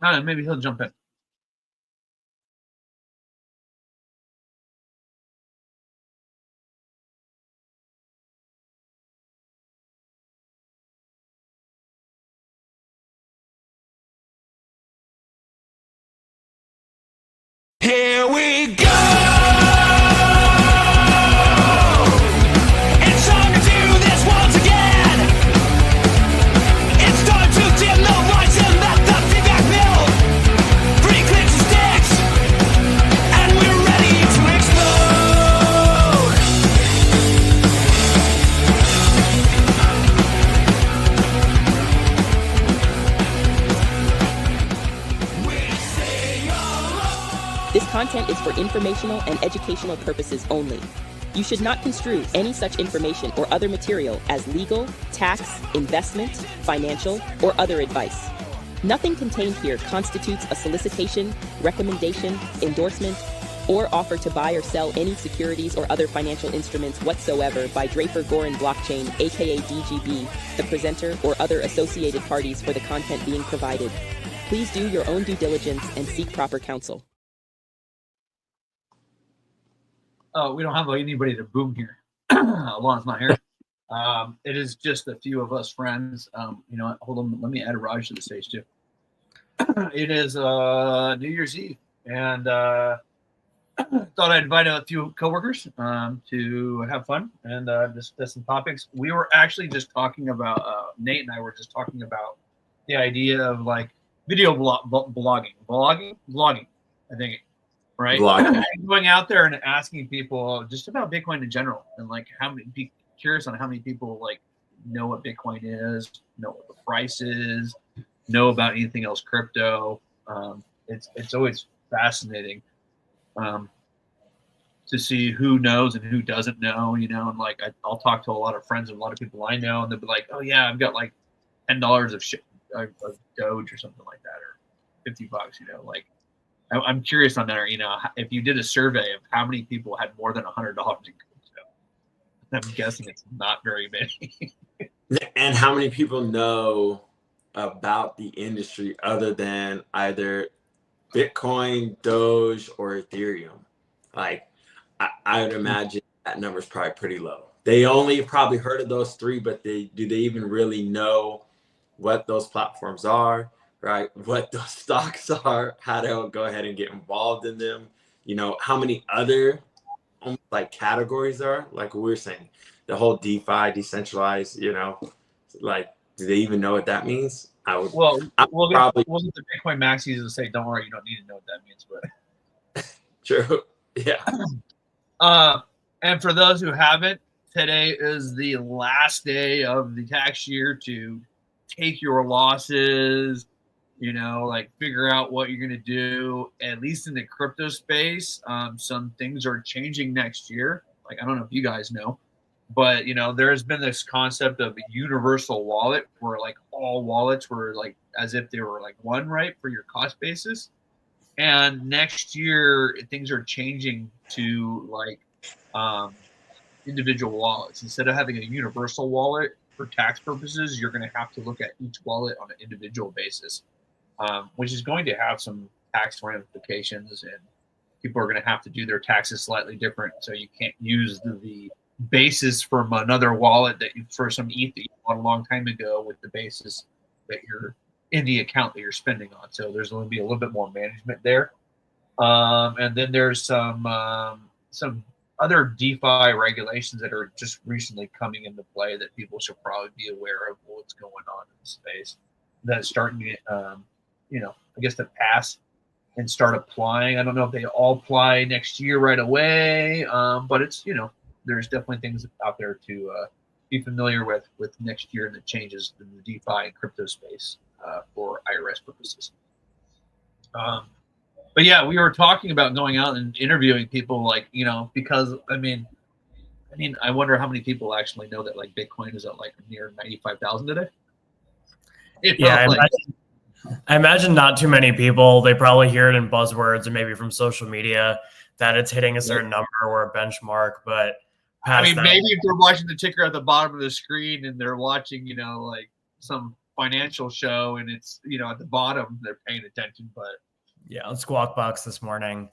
I don't know, maybe he'll jump in. Here we go! It's time to do this once again! It's time to dim the lights and let the feedback build! 3 clicks and sticks, and we're ready to explode! We sing along! This content is for informational and educational purposes only. You should not construe any such information or other material as legal, tax, investment, financial, or other advice. Nothing contained here constitutes a solicitation, recommendation, endorsement, or offer to buy or sell any securities or other financial instruments whatsoever by Draper Gorin Blockchain, aka DGB, the presenter, or other associated parties for the content being provided. Please do your own due diligence and seek proper counsel. Oh, we don't have anybody to boom here. Alon's not here. It is just a few of us friends. You know what? Hold on. Let me add Raj to the stage too. It is New Year's Eve, and thought I'd invite a few coworkers to have fun and discuss some topics. We were actually just talking about Nate and I were just talking about the idea of like video blogging, I think. Right, going out there and asking people just about Bitcoin in general, and like be curious on how many people like know what Bitcoin is, know what the price is, know about anything else crypto. It's always fascinating to see who knows and who doesn't know, you know. And like I'll talk to a lot of friends and a lot of people I know, and they'll be like, "Oh yeah, I've got like $10 of Doge or something like that, or $50, you know, like." I'm curious on that, you know, if you did a survey of how many people had more than $100 in crypto, I'm guessing it's not very many. And how many people know about the industry other than either Bitcoin, Doge, or Ethereum? Like, I would imagine that number is probably pretty low. They only probably heard of those 3, but do they even really know what those platforms are? Right, what those stocks are, how to go ahead and get involved in them, you know, how many other like categories are, like we were saying, the whole DeFi, decentralized, you know, like, do they even know what that means? We'll get the Bitcoin maxis to say, don't worry, you don't need to know what that means, but true, yeah. And for those who haven't, today is the last day of the tax year to take your losses. You know, like figure out what you're going to do, at least in the crypto space. Some things are changing next year. Like, I don't know if you guys know, but, you know, there's been this concept of a universal wallet where like all wallets were like as if they were like one, right, for your cost basis. And next year, things are changing to like individual wallets. Instead of having a universal wallet for tax purposes, you're going to have to look at each wallet on an individual basis. Which is going to have some tax ramifications, and people are going to have to do their taxes slightly different. So you can't use the basis from another wallet that you, for some ETH that you bought a long time ago, with the basis that you're in the account that you're spending on. So there's going to be a little bit more management there. And then there's some other DeFi regulations that are just recently coming into play that people should probably be aware of what's going on in the space. That's starting to you know, I guess to pass and start applying. I don't know if they all apply next year right away, but it's, you know, there's definitely things out there to be familiar with next year and the changes in the DeFi and crypto space for IRS purposes. But yeah, we were talking about going out and interviewing people, like, you know, because I mean, I wonder how many people actually know that like Bitcoin is at like near 95,000 today. Yeah, I imagine not too many people. They probably hear it in buzzwords or maybe from social media that it's hitting a certain number or a benchmark. But I mean, maybe if they're watching the ticker at the bottom of the screen and they're watching, you know, like some financial show, and it's at the bottom they're paying attention. But yeah, on Squawk Box this morning.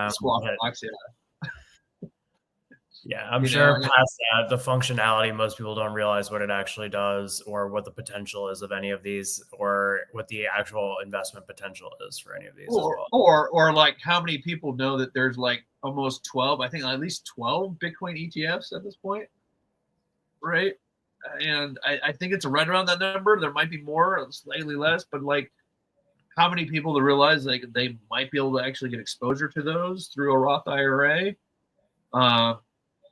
Squawk Box, Yeah, I'm sure past that, the functionality, most people don't realize what it actually does or what the potential is of any of these or what the actual investment potential is for any of these as well. Or like how many people know that there's like almost 12, I think at least 12 Bitcoin ETFs at this point, right? And I think it's right around that number. There might be more, slightly less, but like how many people to realize like they might be able to actually get exposure to those through a Roth IRA?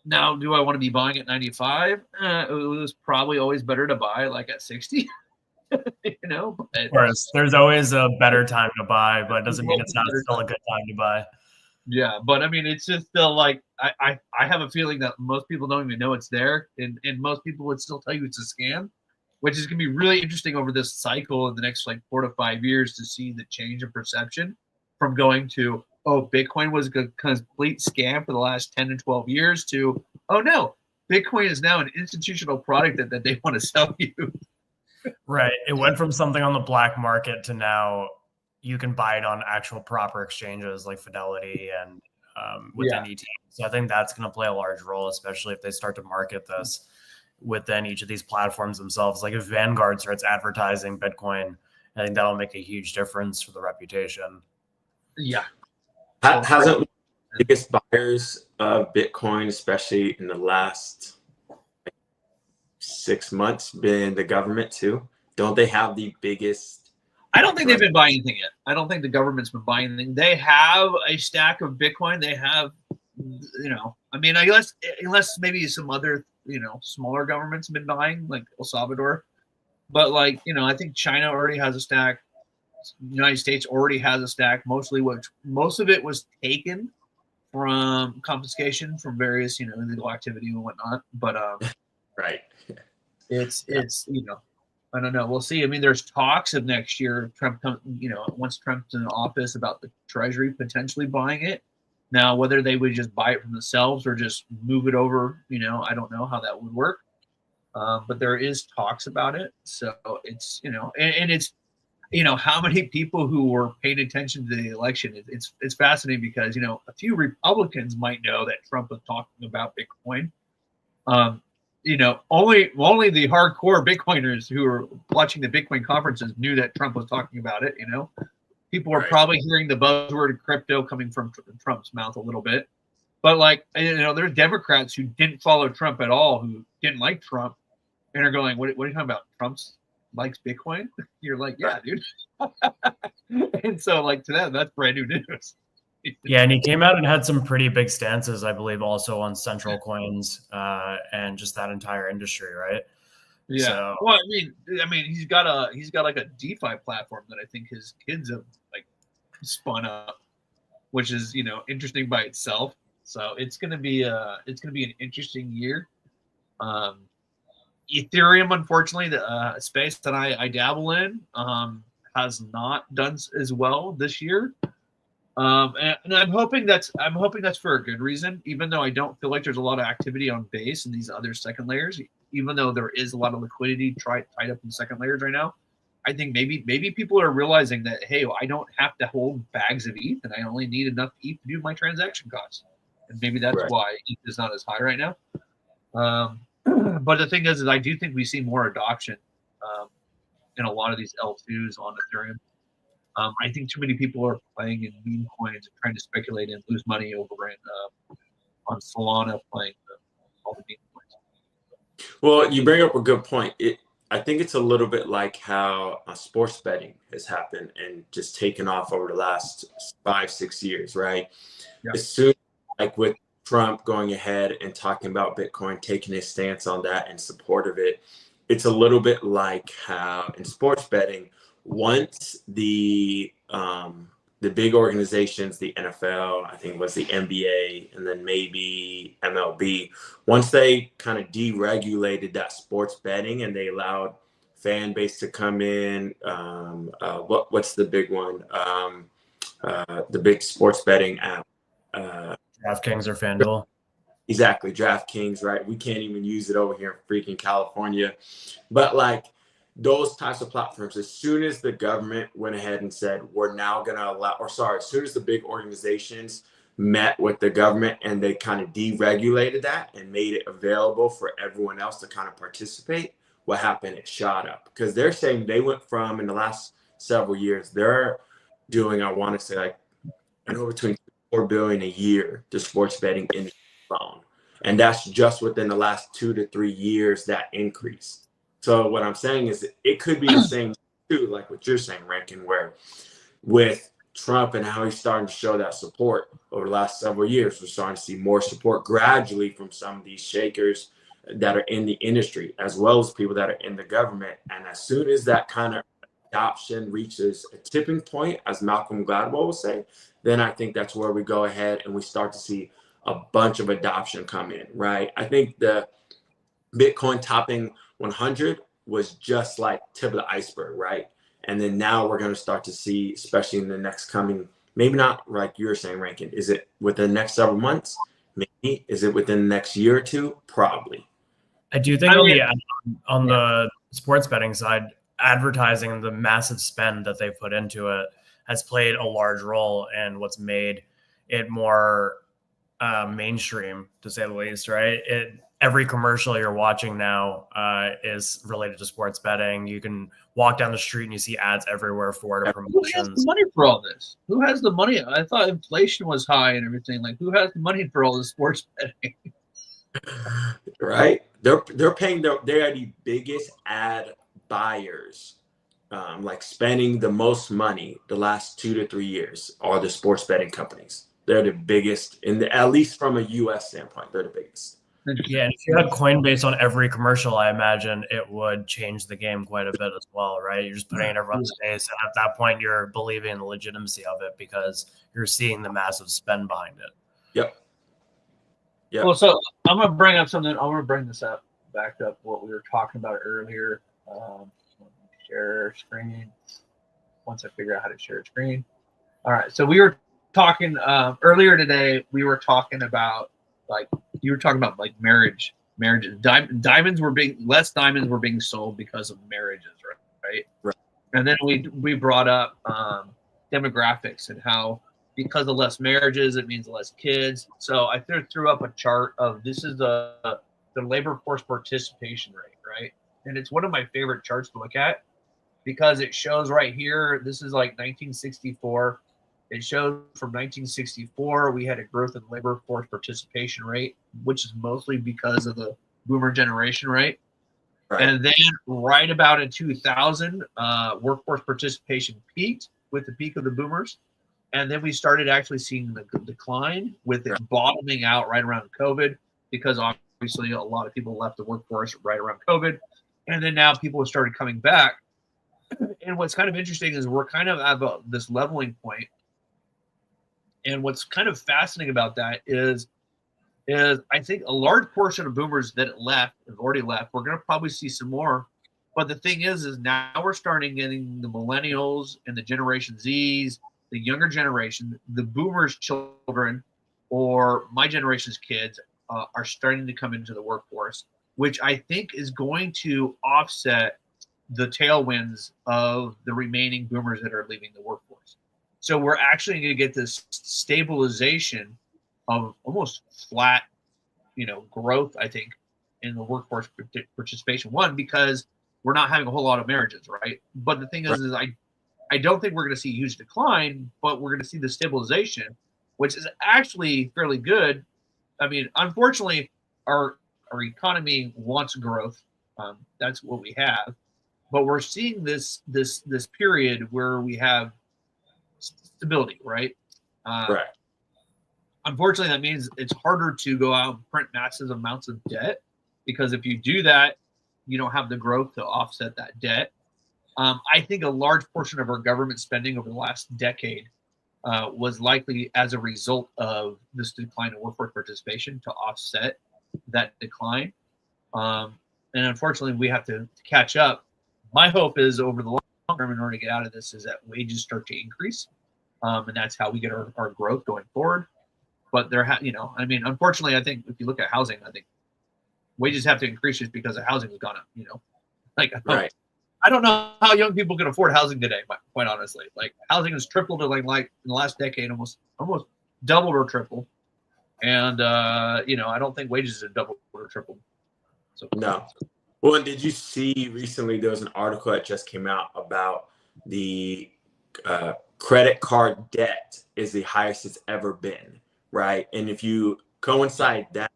Now, do I want to be buying at 95? It was probably always better to buy like at 60. Of course, there's always a better time to buy, but it doesn't mean it's not still a good time to buy. Yeah, but I mean, it's just still like I have a feeling that most people don't even know it's there, and most people would still tell you it's a scam, which is going to be really interesting over this cycle in the next like 4 to 5 years to see the change in perception from going to, oh, Bitcoin was a complete scam for the last 10 to 12 years to, oh, no, Bitcoin is now an institutional product that they want to sell you. Right. It went from something on the black market to now you can buy it on actual proper exchanges like Fidelity and within ETFs. So I think that's going to play a large role, especially if they start to market this within each of these platforms themselves. Like if Vanguard starts advertising Bitcoin, I think that'll make a huge difference for the reputation. Yeah. Hasn't the biggest buyers of Bitcoin, especially in the last 6 months, been the government too? Don't they have the biggest? I don't think they've been buying anything yet. I don't think the government's been buying anything. They have a stack of Bitcoin. They have, I mean, unless maybe some other, smaller governments have been buying, like El Salvador. But like, I think China already has a stack. United States already has a stack. Most of it was taken from confiscation from various, illegal activity and whatnot. But right. It's I don't know. We'll see. I mean, there's talks of next year, Trump, once Trump's in office, about the Treasury potentially buying it. Now, whether they would just buy it from themselves or just move it over, I don't know how that would work. But there is talks about it. So it's, and it's, how many people who were paying attention to the election, it's fascinating because, a few Republicans might know that Trump was talking about Bitcoin. Only the hardcore Bitcoiners who were watching the Bitcoin conferences knew that Trump was talking about it. People were probably hearing the buzzword crypto coming from Trump's mouth a little bit, but like, there's Democrats who didn't follow Trump at all, who didn't like Trump and are going, what are you talking about? Trump's likes Bitcoin? You're like, yeah, dude. And so like to them, that's brand new news. Yeah, and he came out and had some pretty big stances, I believe, also on central coins and just that entire industry, right? Yeah. So, well, I mean, he's got like a DeFi platform that I think his kids have like spun up, which is interesting by itself. So it's gonna be an interesting year. Ethereum, unfortunately, the space that I dabble in, has not done as well this year. And I'm hoping that's for a good reason, even though I don't feel like there's a lot of activity on base and these other second layers, even though there is a lot of liquidity tied up in second layers right now. I think maybe people are realizing that, hey, I don't have to hold bags of ETH and I only need enough ETH to do my transaction costs. And maybe that's why ETH is not as high right now. But the thing is I do think we see more adoption in a lot of these L2s on Ethereum. I think too many people are playing in meme coins and trying to speculate and lose money over on Solana playing all the meme coins. Well, you bring up a good point. I think it's a little bit like how sports betting has happened and just taken off over the last 5-6 years, right? Yeah. As soon like with Trump going ahead and talking about Bitcoin, taking his stance on that in support of it, it's a little bit like how in sports betting, once the big organizations, the NFL, I think it was the NBA, and then maybe MLB, once they kind of deregulated that sports betting and they allowed fan base to come in, what's the big one? The big sports betting app. DraftKings or FanDuel. Exactly, DraftKings, right? We can't even use it over here in freaking California. But like those types of platforms, as soon as the government went ahead and said, we're now going to allow, or sorry, as soon as the big organizations met with the government and they kind of deregulated that and made it available for everyone else to kind of participate, what happened? It shot up, because they're saying they went from, in the last several years, they're doing, I want to say, like, between $4 billion a year to sports betting industry alone. And that's just within the last 2 to 3 years, that increase. So what I'm saying is it could be the same too, like what you're saying, Rankin, where with Trump and how he's starting to show that support over the last several years, we're starting to see more support gradually from some of these shakers that are in the industry, as well as people that are in the government. And as soon as that kind of adoption reaches a tipping point, as Malcolm Gladwell will say, then I think that's where we go ahead and we start to see a bunch of adoption come in, right? I think the Bitcoin topping 100 was just like tip of the iceberg, right? And then now we're going to start to see, especially in the next coming, maybe not like you were saying, Rankin, is it within the next several months? Maybe. Is it within the next year or two? Probably. I do think on the sports betting side, advertising, the massive spend that they put into it has played a large role in what's made it more mainstream, to say the least, right? Every commercial you're watching now is related to sports betting. You can walk down the street and you see ads everywhere for it. Who has the money for all this? Who has the money? I thought inflation was high and everything. Like, who has the money for all this sports betting? Right? They're paying. They are the biggest ad buyers, like spending the most money the last 2 to 3 years are the sports betting companies. They're the biggest at least from a U.S. standpoint. They're the biggest. Yeah, and if you had Coinbase on every commercial, I imagine it would change the game quite a bit as well, right? You're just putting it in everyone's face, and at that point, you're believing in the legitimacy of it because you're seeing the massive spend behind it. Yep. Well, so I'm gonna bring up something. I'm gonna bring this up, back up what we were talking about earlier. Share screen. Once I figure out how to share a screen. All right. So we were talking earlier today. We were talking about, like, you were talking about like marriages. Diamonds were less diamonds were being sold because of marriages, right? And then we brought up demographics and how because of less marriages it means less kids. So I threw up a chart of this is the labor force participation rate, right? And it's one of my favorite charts to look at because it shows right here. This is like 1964. It shows from 1964, we had a growth in labor force participation rate, which is mostly because of the boomer generation, right? And then right about in 2000, workforce participation peaked with the peak of the boomers. And then we started actually seeing the decline with it bottoming out right around COVID because obviously a lot of people left the workforce right around COVID. And then now people have started coming back. And what's kind of interesting is we're kind of at this leveling point. And what's kind of fascinating about that is I think a large portion of boomers that have already left. We're going to probably see some more. But the thing is now we're starting getting the millennials and the Generation Zs, the younger generation, the boomers' children, or my generation's kids are starting to come into the workforce, which I think is going to offset the tailwinds of the remaining boomers that are leaving the workforce. So we're actually going to get this stabilization of almost flat, growth, I think, in the workforce participation. One, because we're not having a whole lot of marriages, right? But the thing is I don't think we're going to see a huge decline, but we're going to see the stabilization, which is actually fairly good. I mean, unfortunately, our economy wants growth. That's what we have. But we're seeing this period where we have stability, right? Unfortunately, that means it's harder to go out and print massive amounts of debt because if you do that, you don't have the growth to offset that debt. I think a large portion of our government spending over the last decade was likely as a result of this decline in workforce participation to offset that decline. And unfortunately, we have to catch up. My hope is over the long term, in order to get out of this, is that wages start to increase. And that's how we get our growth going forward. But unfortunately, I think if you look at housing, I think wages have to increase just because the housing has gone up, Right. I don't know how young people can afford housing today. Quite honestly, like housing has tripled in like in the last decade, almost doubled or tripled. And I don't think wages have doubled or tripled. So No. Well, and did you see recently there was an article that just came out about the credit card debt is the highest it's ever been, right? And if you coincide that,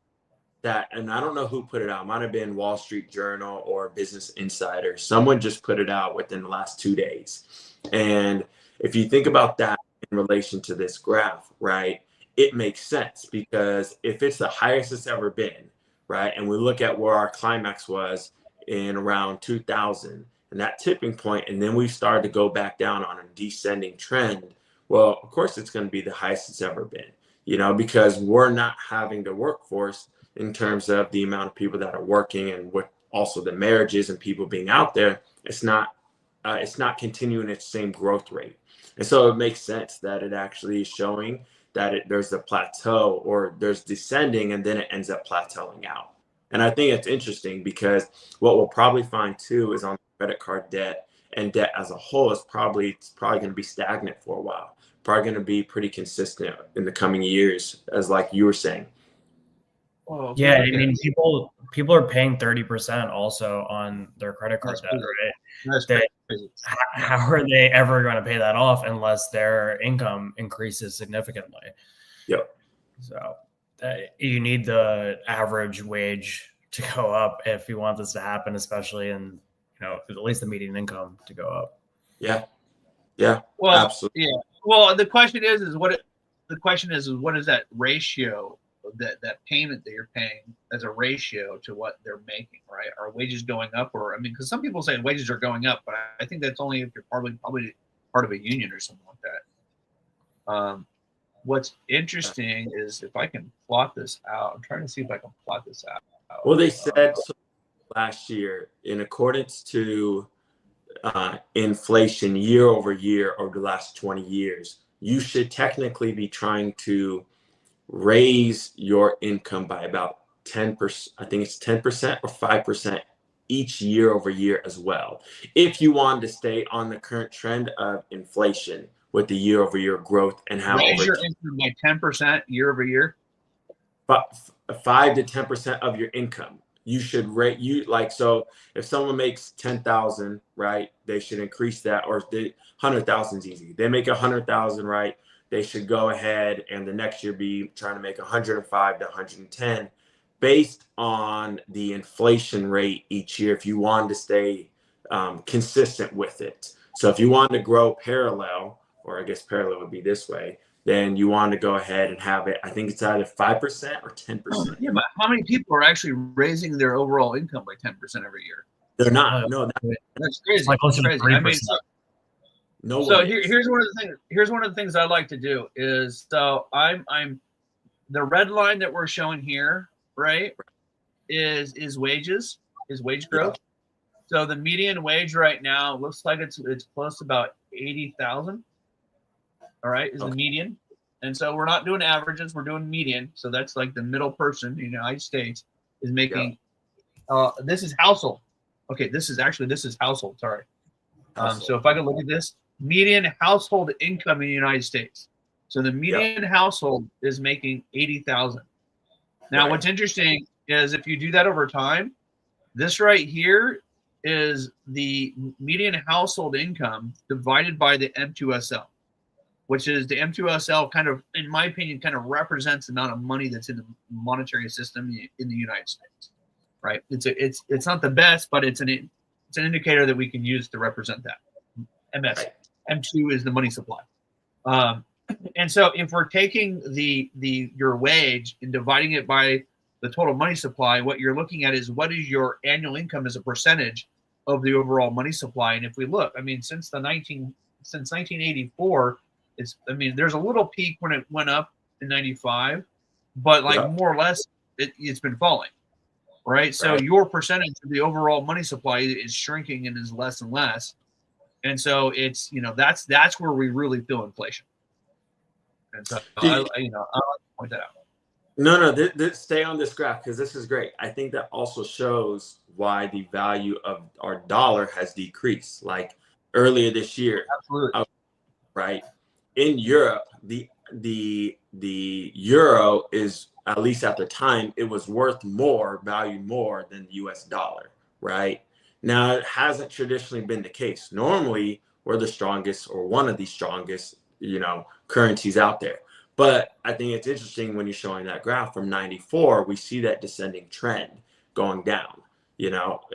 and I don't know who put it out, it might have been Wall Street Journal or Business Insider. Someone just put it out within the last 2 days. And if you think about that in relation to this graph, right, it makes sense because if it's the highest it's ever been, right, and we look at where our climax was in around 2000 and that tipping point, and then we started to go back down on a descending trend, well, of course it's going to be the highest it's ever been, because we're not having the workforce in terms of the amount of people that are working and what also the marriages and people being out there. It's not continuing its same growth rate. And so it makes sense that it actually is showing that there's a plateau or there's descending and then it ends up plateauing out. And I think it's interesting because what we'll probably find too is on credit card debt and debt as a whole it's probably going to be stagnant for a while, probably going to be pretty consistent in the coming years, as like you were saying. Well, Yeah, I mean, people are paying 30% also on their credit card That's debt, crazy. right? That's crazy. How are they ever going to pay that off unless their income increases significantly? Yep. So you need the average wage to go up if you want this to happen, especially in at least the median income to go up. Yeah. Well, absolutely. Yeah. Well, the question is what is that ratio, that payment that you're paying as a ratio to what they're making, right? Are wages going up, or because some people say wages are going up, but I think that's only if you're probably part of a union or something like that. What's interesting is if I can plot this out. I'm trying to see if I can plot this out. Well, they said last year, in accordance to inflation year over year over the last 20 years, you should technically be trying to raise your income by about 10%. I think it's 10% or 5% each year over year as well. If you wanted to stay on the current trend of inflation with the year over year growth and how raise your income by 10% year over year. 5 to 10% of your income. You should rate so if someone makes 10,000, right, they should increase that, or 100,000 is easy. They make 100,000, right? They should go ahead and the next year be trying to make 105 to 110 based on the inflation rate each year if you wanted to stay consistent with it. So if you wanted to grow parallel, or I guess parallel would be this way, then you want to go ahead and have it. I think it's either 5% or 10%. Yeah, but how many people are actually raising their overall income by 10% every year? They're not. No, That's crazy. It's like close to Crazy. 3%. no. So here's one of the things. Here's one of the things I like to do is I'm the red line that we're showing here, right? Is wages, is wage growth. Yeah. So the median wage right now looks like it's close to about 80,000. All right, is the median. And so we're not doing averages, we're doing median. So that's like the middle person in the United States is making, this is household. Okay, this is household, sorry. So if I can look at this, median household income in the United States. So the median household is making 80,000. Now, what's interesting is if you do that over time, this right here is the median household income divided by the M2SL. Which is the M2SL kind of, in my opinion, kind of represents the amount of money that's in the monetary system in the United States, right? It's not the best, but it's an indicator that we can use to represent that. MS, M2 is the money supply, and so if we're taking your wage and dividing it by the total money supply, what you're looking at is what is your annual income as a percentage of the overall money supply. And if we look, since 1984. There's a little peak when it went up in 95, but more or less it's been falling, right? So your percentage of the overall money supply is shrinking and is less and less. And so it's, that's where we really feel inflation. And so I like to point that out. No, stay on this graph because this is great. I think that also shows why the value of our dollar has decreased. Like earlier this year, Absolutely. right? In Europe, the euro is, at least at the time, it was worth more, valued more than the US dollar, right? Now it hasn't traditionally been the case. Normally, we're the strongest or one of the strongest, currencies out there. But I think it's interesting when you're showing that graph from 94, we see that descending trend going down,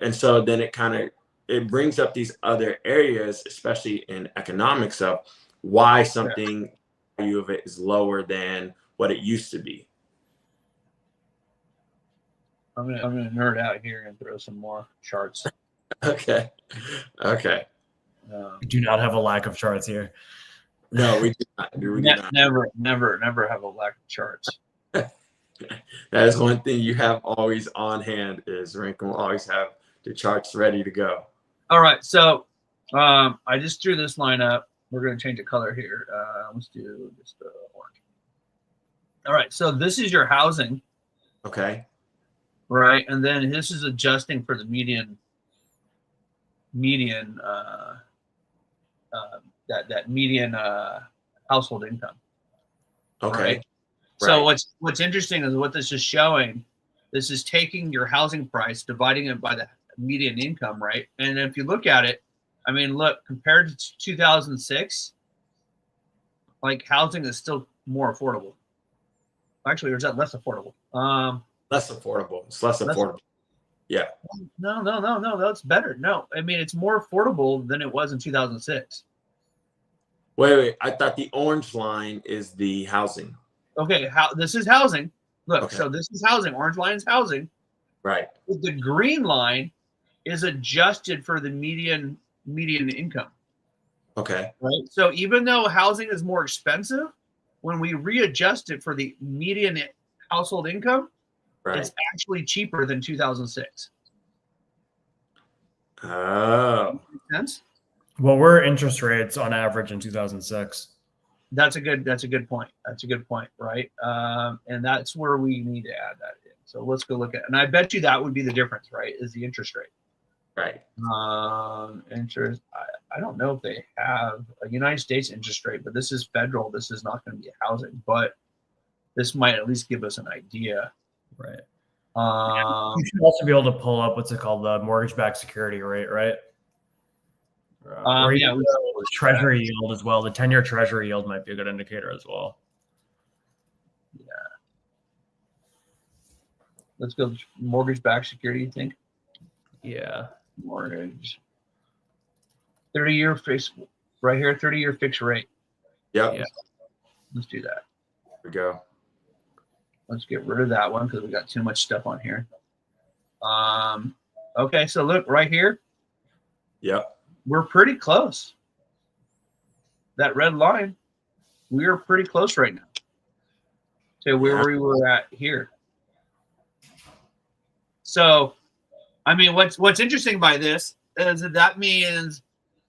and so then it brings up these other areas, especially in economics, of why something value of it is lower than what it used to be. I'm gonna nerd out here and throw some more charts. Okay. We do not have a lack of charts here. No, we do not. We do not. Never have a lack of charts. That is one thing you have always on hand is Rincon will always have the charts ready to go. All right, so I just drew this line up. We're going to change the color here. Let's do just orange. All right, so this is your housing, Okay. right? And then this is adjusting for the median that median household income. Okay. Right? So what's interesting is what this is showing. This is taking your housing price, dividing it by the median income, right? And if you look at it, I mean, look, compared to 2006, like housing is still more affordable. Actually, or is that less affordable? Less affordable. It's less affordable. Yeah. No, that's better. No, I mean, it's more affordable than it was in 2006. Wait. I thought the orange line is the housing. Okay, this is housing. Look, Okay. so this is housing. Orange line is housing. Right. The green line is adjusted for the median income. Okay. Right. So even though housing is more expensive, when we readjust it for the median household income, Right. it's actually cheaper than 2006. Oh. Makes sense? What were interest rates on average in 2006? That's a good point. That's a good point, right? And that's where we need to add that in. So let's go look at, and I bet you that would be the difference, right? Is the interest rate. Right. Interest. I don't know if they have a United States interest rate, but this is federal. This is not going to be housing, but this might at least give us an idea. Right. Um, You should also be able to pull up what's it called, the mortgage-backed security rate, right? Or yeah, even the treasury yield as well. The 10-year treasury yield might be a good indicator as well. let's go mortgage-backed security. You think? Yeah. Mortgage. 30-year fixed, right here. 30-year fixed rate. Yep. Yeah. Let's do that. There we go. Let's get rid of that one because we got too much stuff on here. Okay, so look right here. Yep. We're pretty close. That red line, we are pretty close right now to where we were at here. So, I mean, what's interesting by this is that means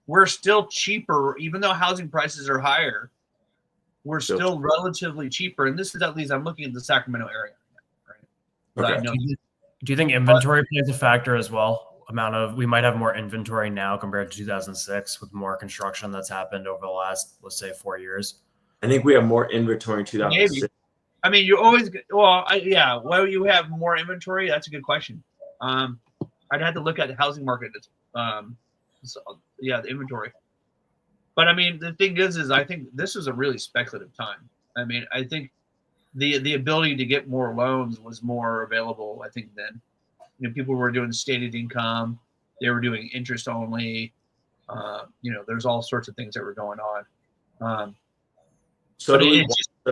we're still cheaper, even though housing prices are higher. We're still relatively cheaper, and this is at least I'm looking at the Sacramento area, right? But I Okay. know Do you think inventory plays a factor as well? We might have more inventory now compared to 2006 with more construction that's happened over the last, let's say, 4 years. I think we have more inventory in 2006. maybe. I mean, you always well, you have more inventory. That's a good question. I'd have to look at the housing market. The inventory. But I mean, the thing is I think this is a really speculative time. I mean, I think the ability to get more loans was more available. I think then, people were doing stated income, they were doing interest only. There's all sorts of things that were going on. So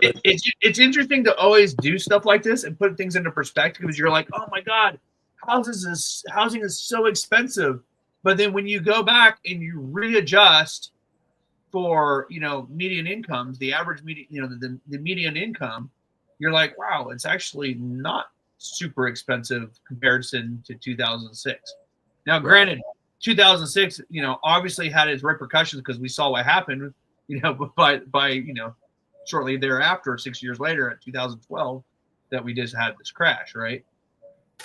It's interesting to always do stuff like this and put things into perspective because you're like, oh my God, housing is so expensive. But then when you go back and you readjust for median incomes, the average median, the median income, you're like, wow, it's actually not super expensive comparison to 2006. Now, granted, 2006, obviously had its repercussions because we saw what happened, by shortly thereafter, 6 years later, at 2012. that we just had this crash, right?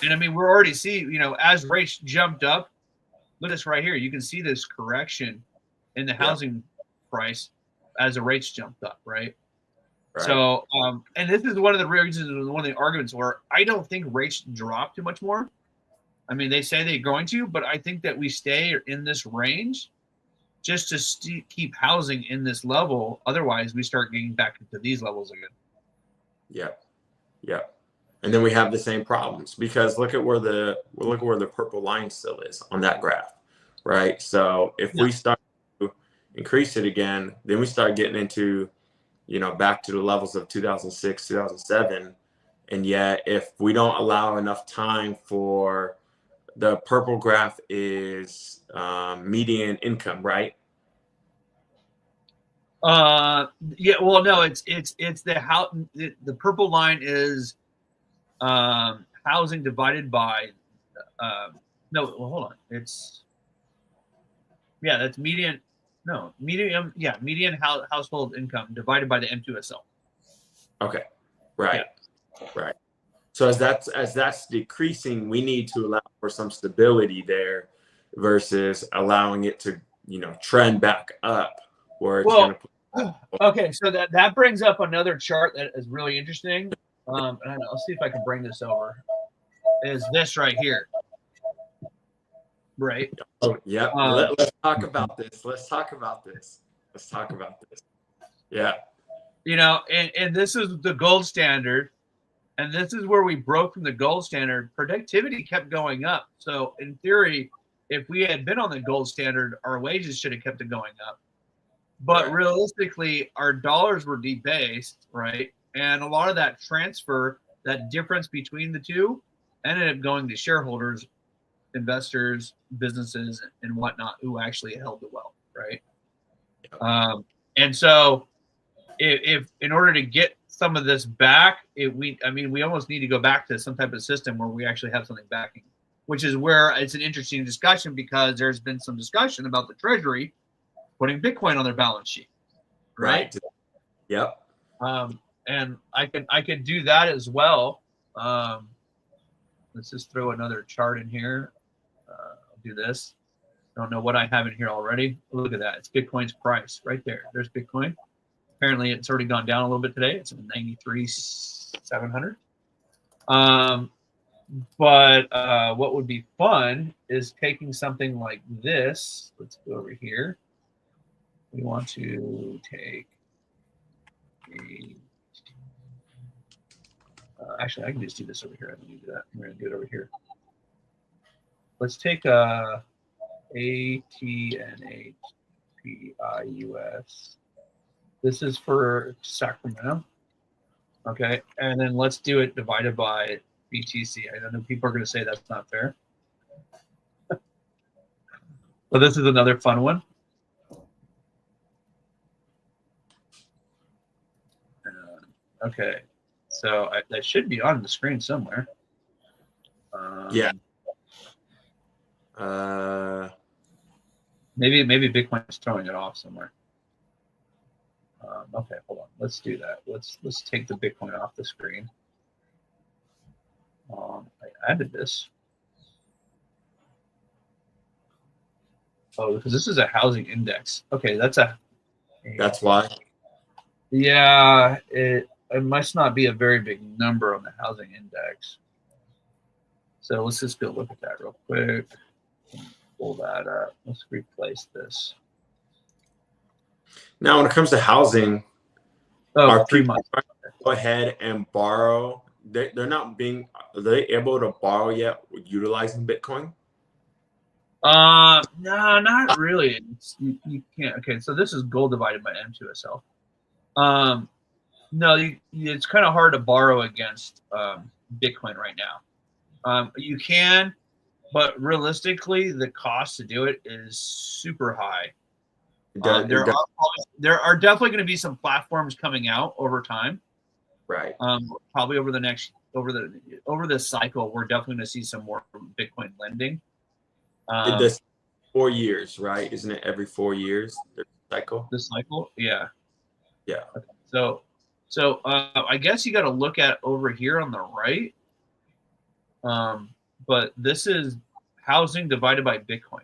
And I mean, we're already seeing, as rates jumped up, look at this right here. You can see this correction in the housing price as the rates jumped up, right? Right. So, and this is one of the reasons, one of the arguments where I don't think rates drop too much more. I mean, they say they're going to, but I think that we stay in this range just to keep housing in this level. Otherwise, we start getting back into these levels again. Yeah. And then we have the same problems because look at where the purple line still is on that graph, right? So if we start to increase it again, then we start getting into, back to the levels of 2006, 2007. And yet, if we don't allow enough time for the purple graph is median income, right? Yeah. Well, no, it's the purple line is housing divided by hold on. That's median. No, median. Yeah, median household income divided by the M2SL. Okay. Right. Yeah. Right. So as that's decreasing, we need to allow for some stability there versus allowing it to, trend back up where it's going to. Okay, so that brings up another chart that is really interesting. And I'll see if I can bring this over. Is this right here? Right. Oh, yeah. Let's talk about this. Yeah. And this is the gold standard. And this is where we broke from the gold standard. Productivity kept going up. So in theory, if we had been on the gold standard, our wages should have kept it going up. But realistically, our dollars were debased, right? And a lot of that transfer, that difference between the two, ended up going to shareholders, investors, businesses, and whatnot who actually held the wealth, right? And so if in order to get some of this back, we almost need to go back to some type of system where we actually have something backing, which is where it's an interesting discussion because there's been some discussion about the Treasury putting Bitcoin on their balance sheet, right? Yep. And I could do that as well. Let's just throw another chart in here. I'll do this. Don't know what I have in here already. Look at that. It's Bitcoin's price right there. There's Bitcoin. Apparently, it's already gone down a little bit today. It's at 93,700. But what would be fun is taking something like this. Let's go over here. We want to take actually, I can just do this over here. I don't need to do that. I'm going to do it over here. Let's take ATNHPIUS. This is for Sacramento. Okay. And then let's do it divided by BTC. I know people are going to say that's not fair. But this is another fun one. Okay. So that should be on the screen somewhere. Yeah. Maybe Bitcoin is throwing it off somewhere. Okay, hold on. Let's do that. Let's take the Bitcoin off the screen. I added this. Oh, because this is a housing index. Okay, that's why. Yeah, it must not be a very big number on the housing index. So let's just go look at that real quick. Pull that up. Let's replace this. Now, when it comes to housing, are 3 months. Go ahead and borrow. Are they able to borrow yet utilizing Bitcoin? No, not really. You can't. Okay, so this is gold divided by M2SL. No, it's kind of hard to borrow against Bitcoin right now. You can, but realistically, the cost to do it is super high. There are definitely going to be some platforms coming out over time. Right. Probably over this cycle, we're definitely going to see some more Bitcoin lending. This 4 years, right? Isn't it every 4 years the cycle? The cycle, yeah. Yeah. Okay. So I guess you got to look at over here on the right. But this is housing divided by Bitcoin.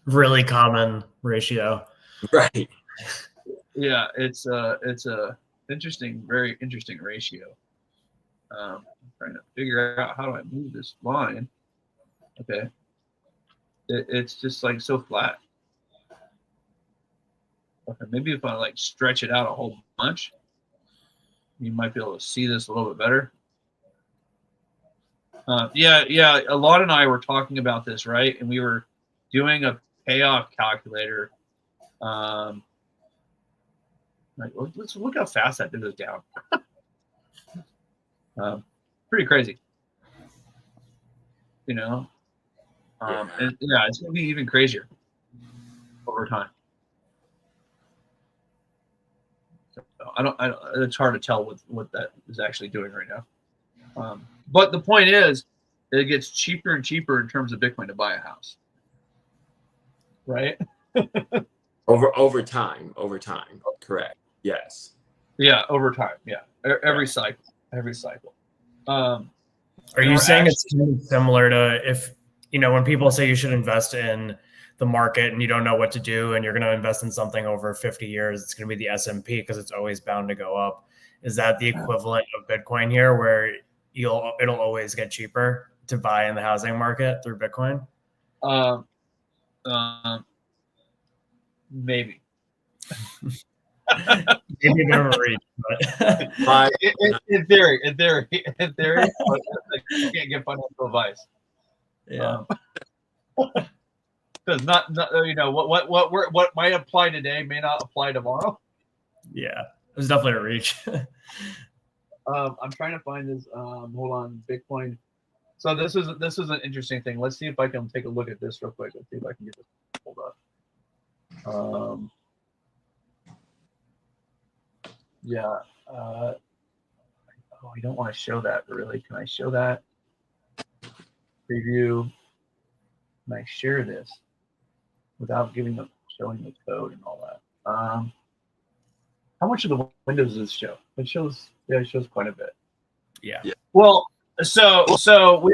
Really common ratio. Right. Yeah, it's a very interesting ratio. I'm trying to figure out how do I move this line. Okay, it's just like so flat. Okay, maybe if I like stretch it out a whole bunch, you might be able to see this a little bit better. Yeah. Alon and I were talking about this, right? And we were doing a payoff calculator. Like, let's look how fast that goes down. Pretty crazy, you know. And yeah, it's gonna be even crazier over time. So I don't. It's hard to tell what that is actually doing right now. But the point is, it gets cheaper and cheaper in terms of Bitcoin to buy a house, right? Over time. Correct. Yes. Yeah, over time. Yeah, every cycle. Are you saying it's kind of similar to if, when people say you should invest in the market and you don't know what to do and you're going to invest in something over 50 years, it's going to be the S&P because it's always bound to go up. Is that the equivalent of Bitcoin here where it'll always get cheaper to buy in the housing market through Bitcoin? Maybe. Maybe a bit of a reach, but in theory, but you can't get financial advice. Yeah. Because not what might apply today may not apply tomorrow. Yeah, there's definitely a reach. I'm trying to find this. Hold on, Bitcoin. So this is an interesting thing. Let's see if I can take a look at this real quick. Let's see if I can get this pulled up. Yeah. I don't want to show that really. Can I show that? Preview. Can I share this without showing the code and all that? How much of the windows does this show? It shows quite a bit. Yeah. Well, so we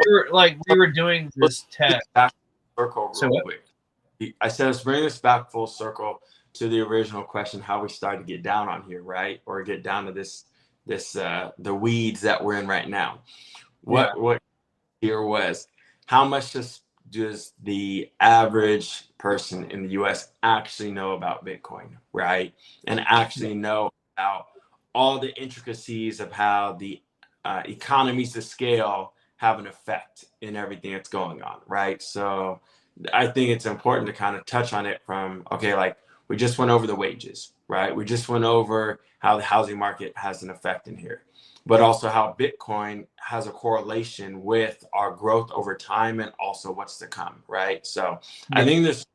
were doing this test. Circle real quick. I said let's bring this back full circle to the original question, how we started to get down on here, right? Or get down to this the weeds that we're in right now. What here was how much does the average person in the US actually know about Bitcoin, right? And actually know about all the intricacies of how the economies of scale have an effect in everything that's going on, right? So I think it's important to kind of touch on it from, okay, like we just went over the wages, right? We just went over how the housing market has an effect in here, but also how Bitcoin has a correlation with our growth over time and also what's to come, right? So I think there's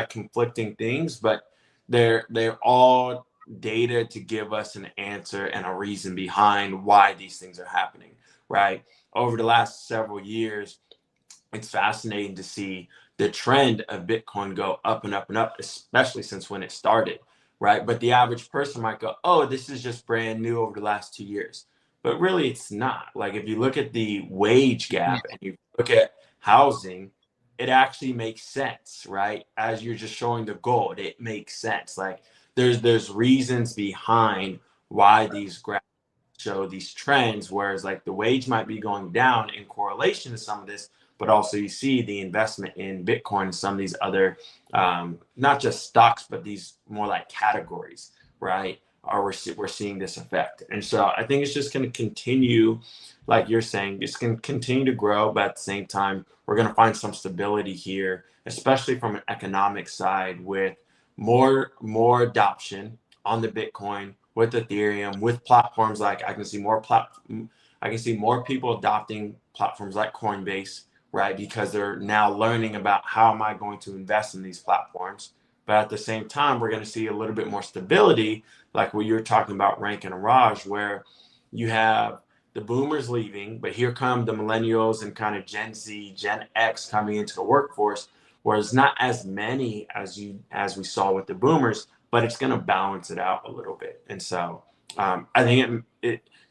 conflicting things, but they're all data to give us an answer and a reason behind why these things are happening, right? Over the last several years, it's fascinating to see the trend of Bitcoin go up and up and up, especially since when it started, right? But the average person might go, oh, this is just brand new over the last 2 years. But really, it's not. Like if you look at the wage gap and you look at housing, it actually makes sense, right? As you're just showing the gold, it makes sense. Like there's reasons behind why these graphs show these trends, whereas like the wage might be going down in correlation to some of this, but also you see the investment in Bitcoin and some of these other, not just stocks, but these more like categories, right? Or we're seeing this effect. And so I think it's just going to continue, like you're saying, it's going to continue to grow, but at the same time, we're going to find some stability here, especially from an economic side with more adoption on the Bitcoin, with Ethereum, with platforms like I can see more people adopting platforms like Coinbase, right? Because they're now learning about how am I going to invest in these platforms. But at the same time, we're going to see a little bit more stability, like what you're talking about, Rank and Raj, where you have the boomers leaving, but here come the millennials and kind of Gen Z, Gen X coming into the workforce, whereas not as many as we saw with the boomers, but it's going to balance it out a little bit. And so I think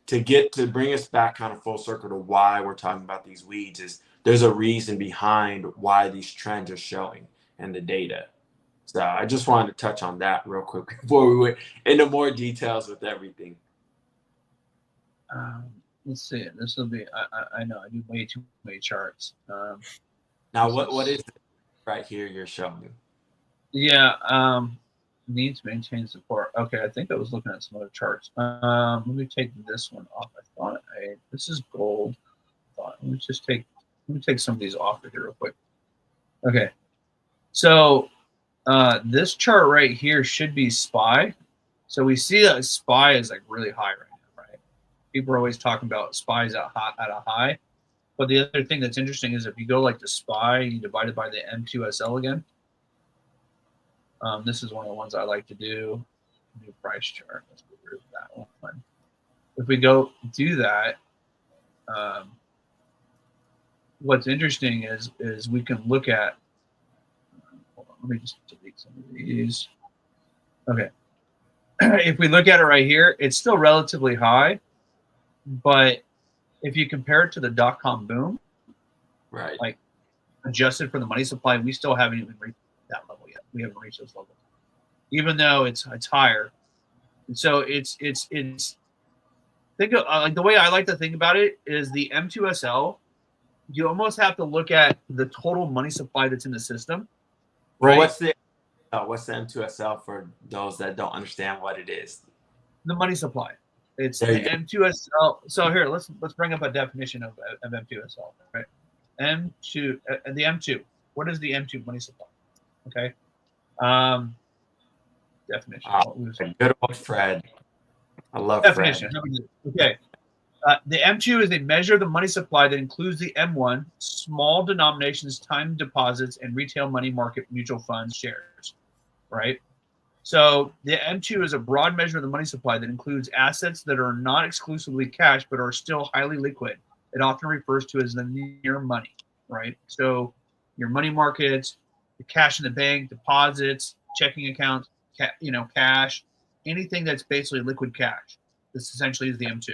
to bring us back kind of full circle to why we're talking about these weeds is there's a reason behind why these trends are showing in the data. So I just wanted to touch on that real quick before we went into more details with everything. Let's see. This will be. I know I do way too many charts. Now, what is it right here you're showing? Yeah. Needs to maintain support. Okay, I think I was looking at some other charts. Let me take this one off. I thought this is gold. Let me take some of these off of here real quick. Okay. So this chart right here should be SPY. So we see that SPY is like really high right now, right? People are always talking about SPY's at a high. But the other thing that's interesting is if you go like the SPY, you divide it by the M2SL again. This is one of the ones I like to do. New price chart. Let's get rid of that one. If we go do that, what's interesting is we can look at. Hold on, let me just delete some of these. Okay. If we look at it right here, it's still relatively high, but if you compare it to the .com boom, right, like adjusted for the money supply, we still haven't even reached that level yet. We haven't reached those levels, even though it's higher. And so it's think of like the way I like to think about it is the M2SL. You almost have to look at the total money supply that's in the system. Well, right? what's the M2SL for those that don't understand what it is? The money supply. It's There the you go. M2SL. So here, let's bring up a definition of M2SL. Right, the M2. What is the M2 money supply? Okay. Definition. Good old Fred. I love Definition. Fred. Okay. The M2 is a measure of the money supply that includes the M1, small denominations, time deposits, and retail money market mutual funds shares. Right. So the M2 is a broad measure of the money supply that includes assets that are not exclusively cash but are still highly liquid. It often refers to as the near money. Right. So your money markets, the cash in the bank, deposits, checking accounts, cash, anything that's basically liquid cash. This essentially is the M2,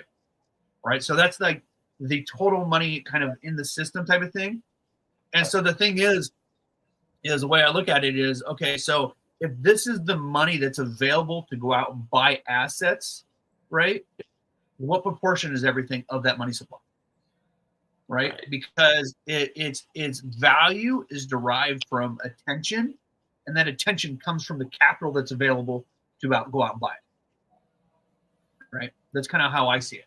right? So that's like the total money kind of in the system type of thing. And so the thing is the way I look at it is, okay, so if this is the money that's available to go out and buy assets, right? What proportion is everything of that money supply? Right? Because its value is derived from attention, and that attention comes from the capital that's available to go out and buy it. Right? That's kind of how I see it.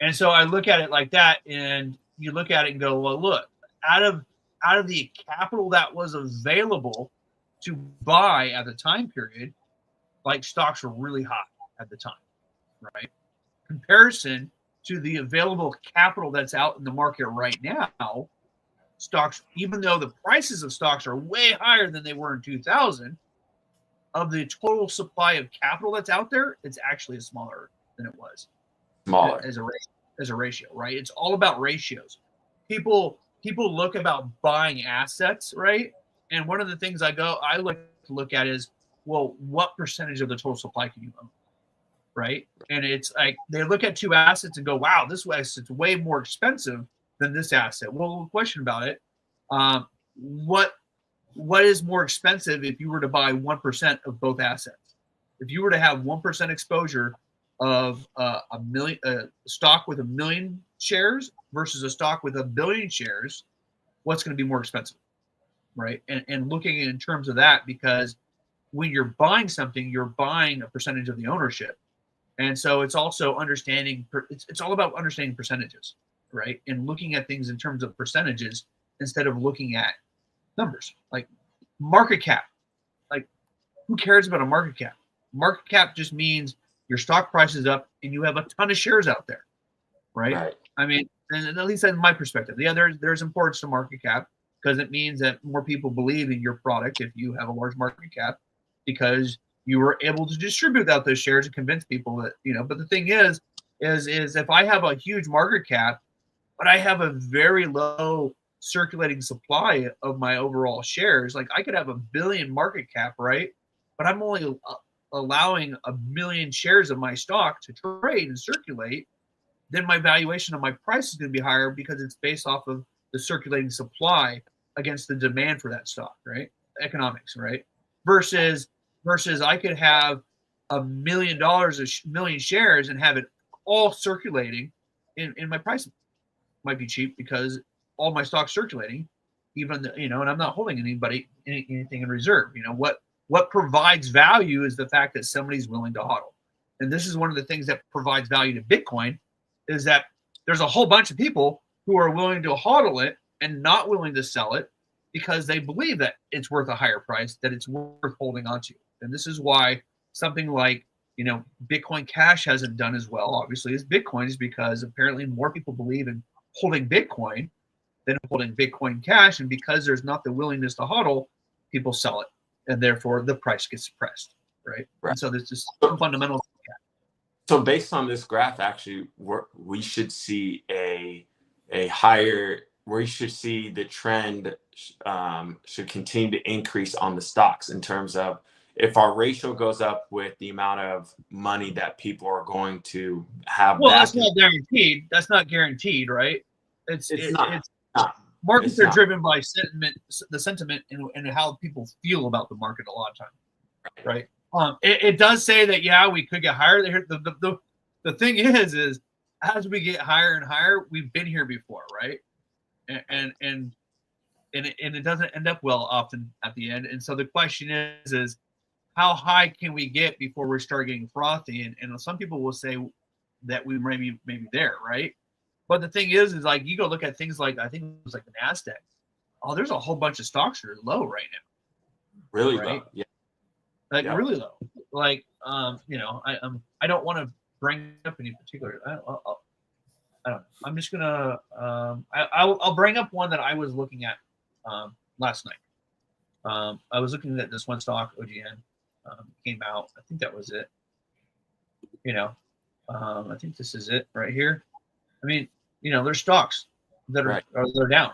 And so I look at it like that, and you look at it and go, well, look, out of the capital that was available to buy at the time period, like stocks were really high at the time, right? Comparison to the available capital that's out in the market right now, stocks, even though the prices of stocks are way higher than they were in 2000, of the total supply of capital that's out there, it's actually smaller than it was. Smaller as a ratio, right? It's all about ratios. People look about buying assets, right? And one of the things I like to look at is, well, what percentage of the total supply can you own? Right. And it's like they look at two assets and go, wow, this asset's way more expensive than this asset. Well, question about it. What is more expensive if you were to buy 1% of both assets? If you were to have 1% exposure of a stock with 1 million shares versus a stock with 1 billion shares, what's going to be more expensive? Right. And looking in terms of that, because when you're buying something, you're buying a percentage of the ownership. And so it's also understanding, it's all about understanding percentages, right? And looking at things in terms of percentages instead of looking at numbers. Like market cap. Like, who cares about a market cap? Market cap just means your stock price is up and you have a ton of shares out there, right? I mean, and at least in my perspective. Yeah, there's importance to market cap because it means that more people believe in your product if you have a large market cap, because you were able to distribute out those shares and convince people that, but the thing is if I have a huge market cap, but I have a very low circulating supply of my overall shares, like I could have 1 billion market cap, right? But I'm only allowing 1 million shares of my stock to trade and circulate, then my valuation of my price is going to be higher because it's based off of the circulating supply against the demand for that stock, right? Economics, right? Versus I could have $1 million of million shares and have it all circulating in my price. Might be cheap because all my stock's circulating, even and I'm not holding anything in reserve. What provides value is the fact that somebody's willing to hodl. And this is one of the things that provides value to Bitcoin, is that there's a whole bunch of people who are willing to hodl it and not willing to sell it because they believe that it's worth a higher price, that it's worth holding on to. And this is why something like, Bitcoin Cash hasn't done as well, obviously, as Bitcoin, is because apparently more people believe in holding Bitcoin than holding Bitcoin Cash. And because there's not the willingness to hodl, people sell it. And therefore the price gets suppressed, right? And so there's just some fundamentals. So based on this graph, actually, we should see a higher, we should see the trend should continue to increase on the stocks in terms of if our ratio goes up with the amount of money that people are going to have. Well, that's not guaranteed. That's not guaranteed, right? It's not. Markets are driven by sentiment, the sentiment and how people feel about the market a lot of times, right? It does say that, yeah, we could get higher. The thing is as we get higher and higher, we've been here before, right? And it doesn't end up well often at the end. And so the question is how high can we get before we start getting frothy? And some people will say that we maybe there, right? But the thing is like you go look at things like, I think it was like the NASDAQ. Oh, there's a whole bunch of stocks that are low right now. Really right? low, yeah. Like really low. Like I don't want to bring up any particular. I don't know. I'm just gonna I'll bring up one that I was looking at last night. I was looking at this one stock, OGN, came out. I think that was it. I think this is it right here. I mean, there's stocks that are they're down.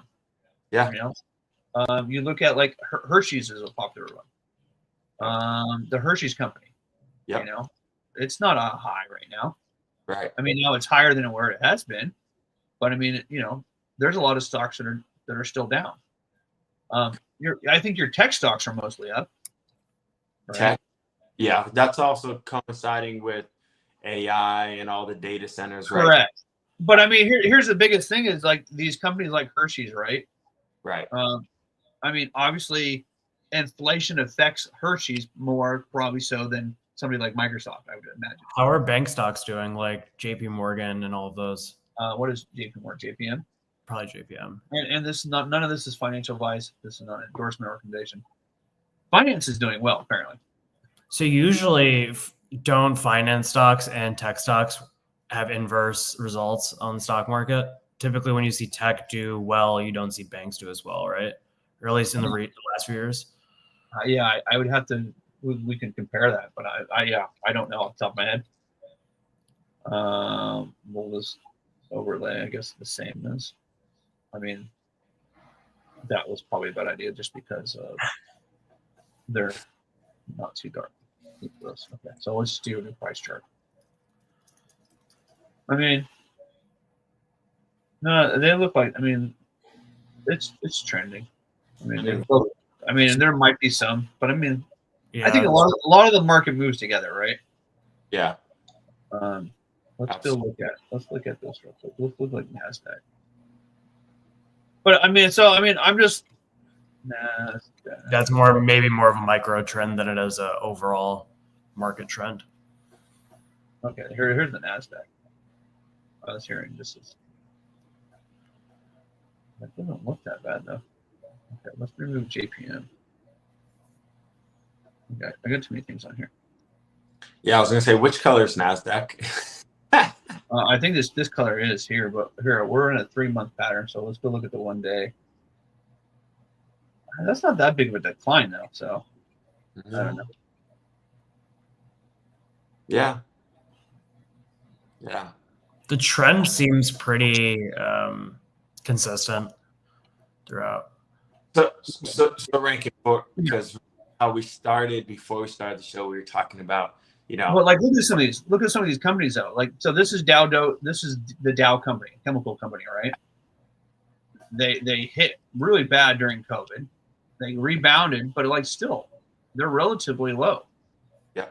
Yeah. You look at like Hershey's is a popular one. The Hershey's company. Yeah. It's not a high right now. Right. I mean, now it's higher than where it has been, but I mean, there's a lot of stocks that are still down. I think your tech stocks are mostly up. Right? Tech. Yeah, that's also coinciding with AI and all the data centers. Right? Correct. But I mean, here's the biggest thing is like these companies like Hershey's, right? Right. I mean, obviously, inflation affects Hershey's more probably so than somebody like Microsoft, I would imagine. How are bank stocks doing, like JP Morgan and all of those? What is JP Morgan? JPM? Probably JPM. And this is none of this is financial advice. This is not an endorsement or recommendation. Finance is doing well, apparently. So usually don't finance stocks and tech stocks have inverse results on the stock market? Typically when you see tech do well, you don't see banks do as well, right? Or at least in the last few years. Yeah, I would have to, we can compare that, but I don't know off the top of my head. We'll just overlay, I guess, the same as, I mean, that was probably a bad idea just because they're not too dark. Okay, so let's do a new price chart. I mean, no, they look like, I mean, it's trending. I mean, there might be some, but I mean, yeah. I think a lot of the market moves together, right? Yeah. Let's look at this real quick. Let's look like NASDAQ. But I mean, I'm just NASDAQ. That's maybe more of a micro trend than it is a overall market trend. Okay, here's the NASDAQ. I was hearing this is. That doesn't look that bad though. Okay, let's remove JPM. Okay, I got too many things on here. Yeah, I was gonna say, which color is NASDAQ? I think this color is here, but here we're in a 3-month pattern, so let's go look at the 1 day. That's not that big of a decline though, so I don't know. Yeah. The trend seems pretty consistent throughout. So ranking for, because how we started before we started the show. We were talking about, Well, like look at some of these companies though. Like, so this is this is the Dow company, chemical company, right? They hit really bad during COVID. They rebounded, but like still, they're relatively low. Yeah.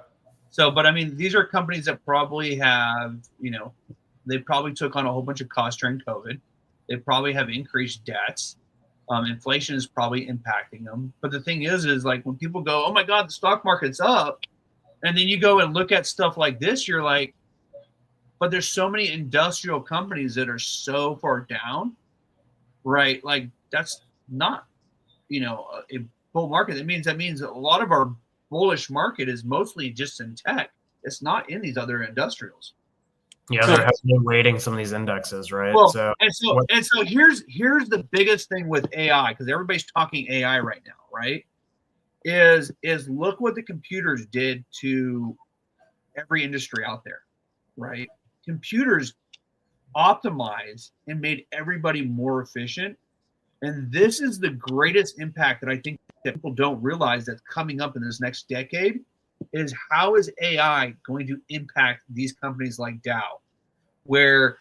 So, but I mean, these are companies that probably have, they probably took on a whole bunch of costs during COVID. They probably have increased debts. Inflation is probably impacting them. But the thing is like when people go, oh my God, the stock market's up. And then you go and look at stuff like this, you're like, but there's so many industrial companies that are so far down, right? Like that's not, a bull market. That means a lot of our bullish market is mostly just in tech. It's not in these other industrials. Yeah, they're heavily weighting some of these indexes, right? Well, so here's the biggest thing with AI, because everybody's talking AI right now, right? Is look what the computers did to every industry out there, right? Computers optimized and made everybody more efficient. And this is the greatest impact that I think that people don't realize that's coming up in this next decade is how is AI going to impact these companies like Dow, where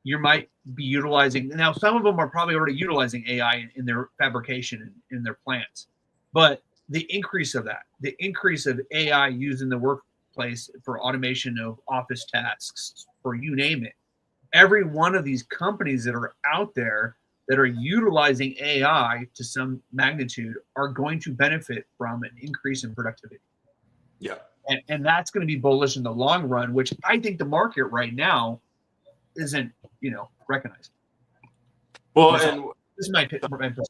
you might be utilizing, now some of them are probably already utilizing AI in their fabrication in their plants, but the increase of AI used in the workplace for automation of office tasks, for you name it. Every one of these companies that are out there that are utilizing AI to some magnitude are going to benefit from an increase in productivity. Yeah. And that's going to be bullish in the long run, which I think the market right now isn't, recognized. Well, this is my perspective.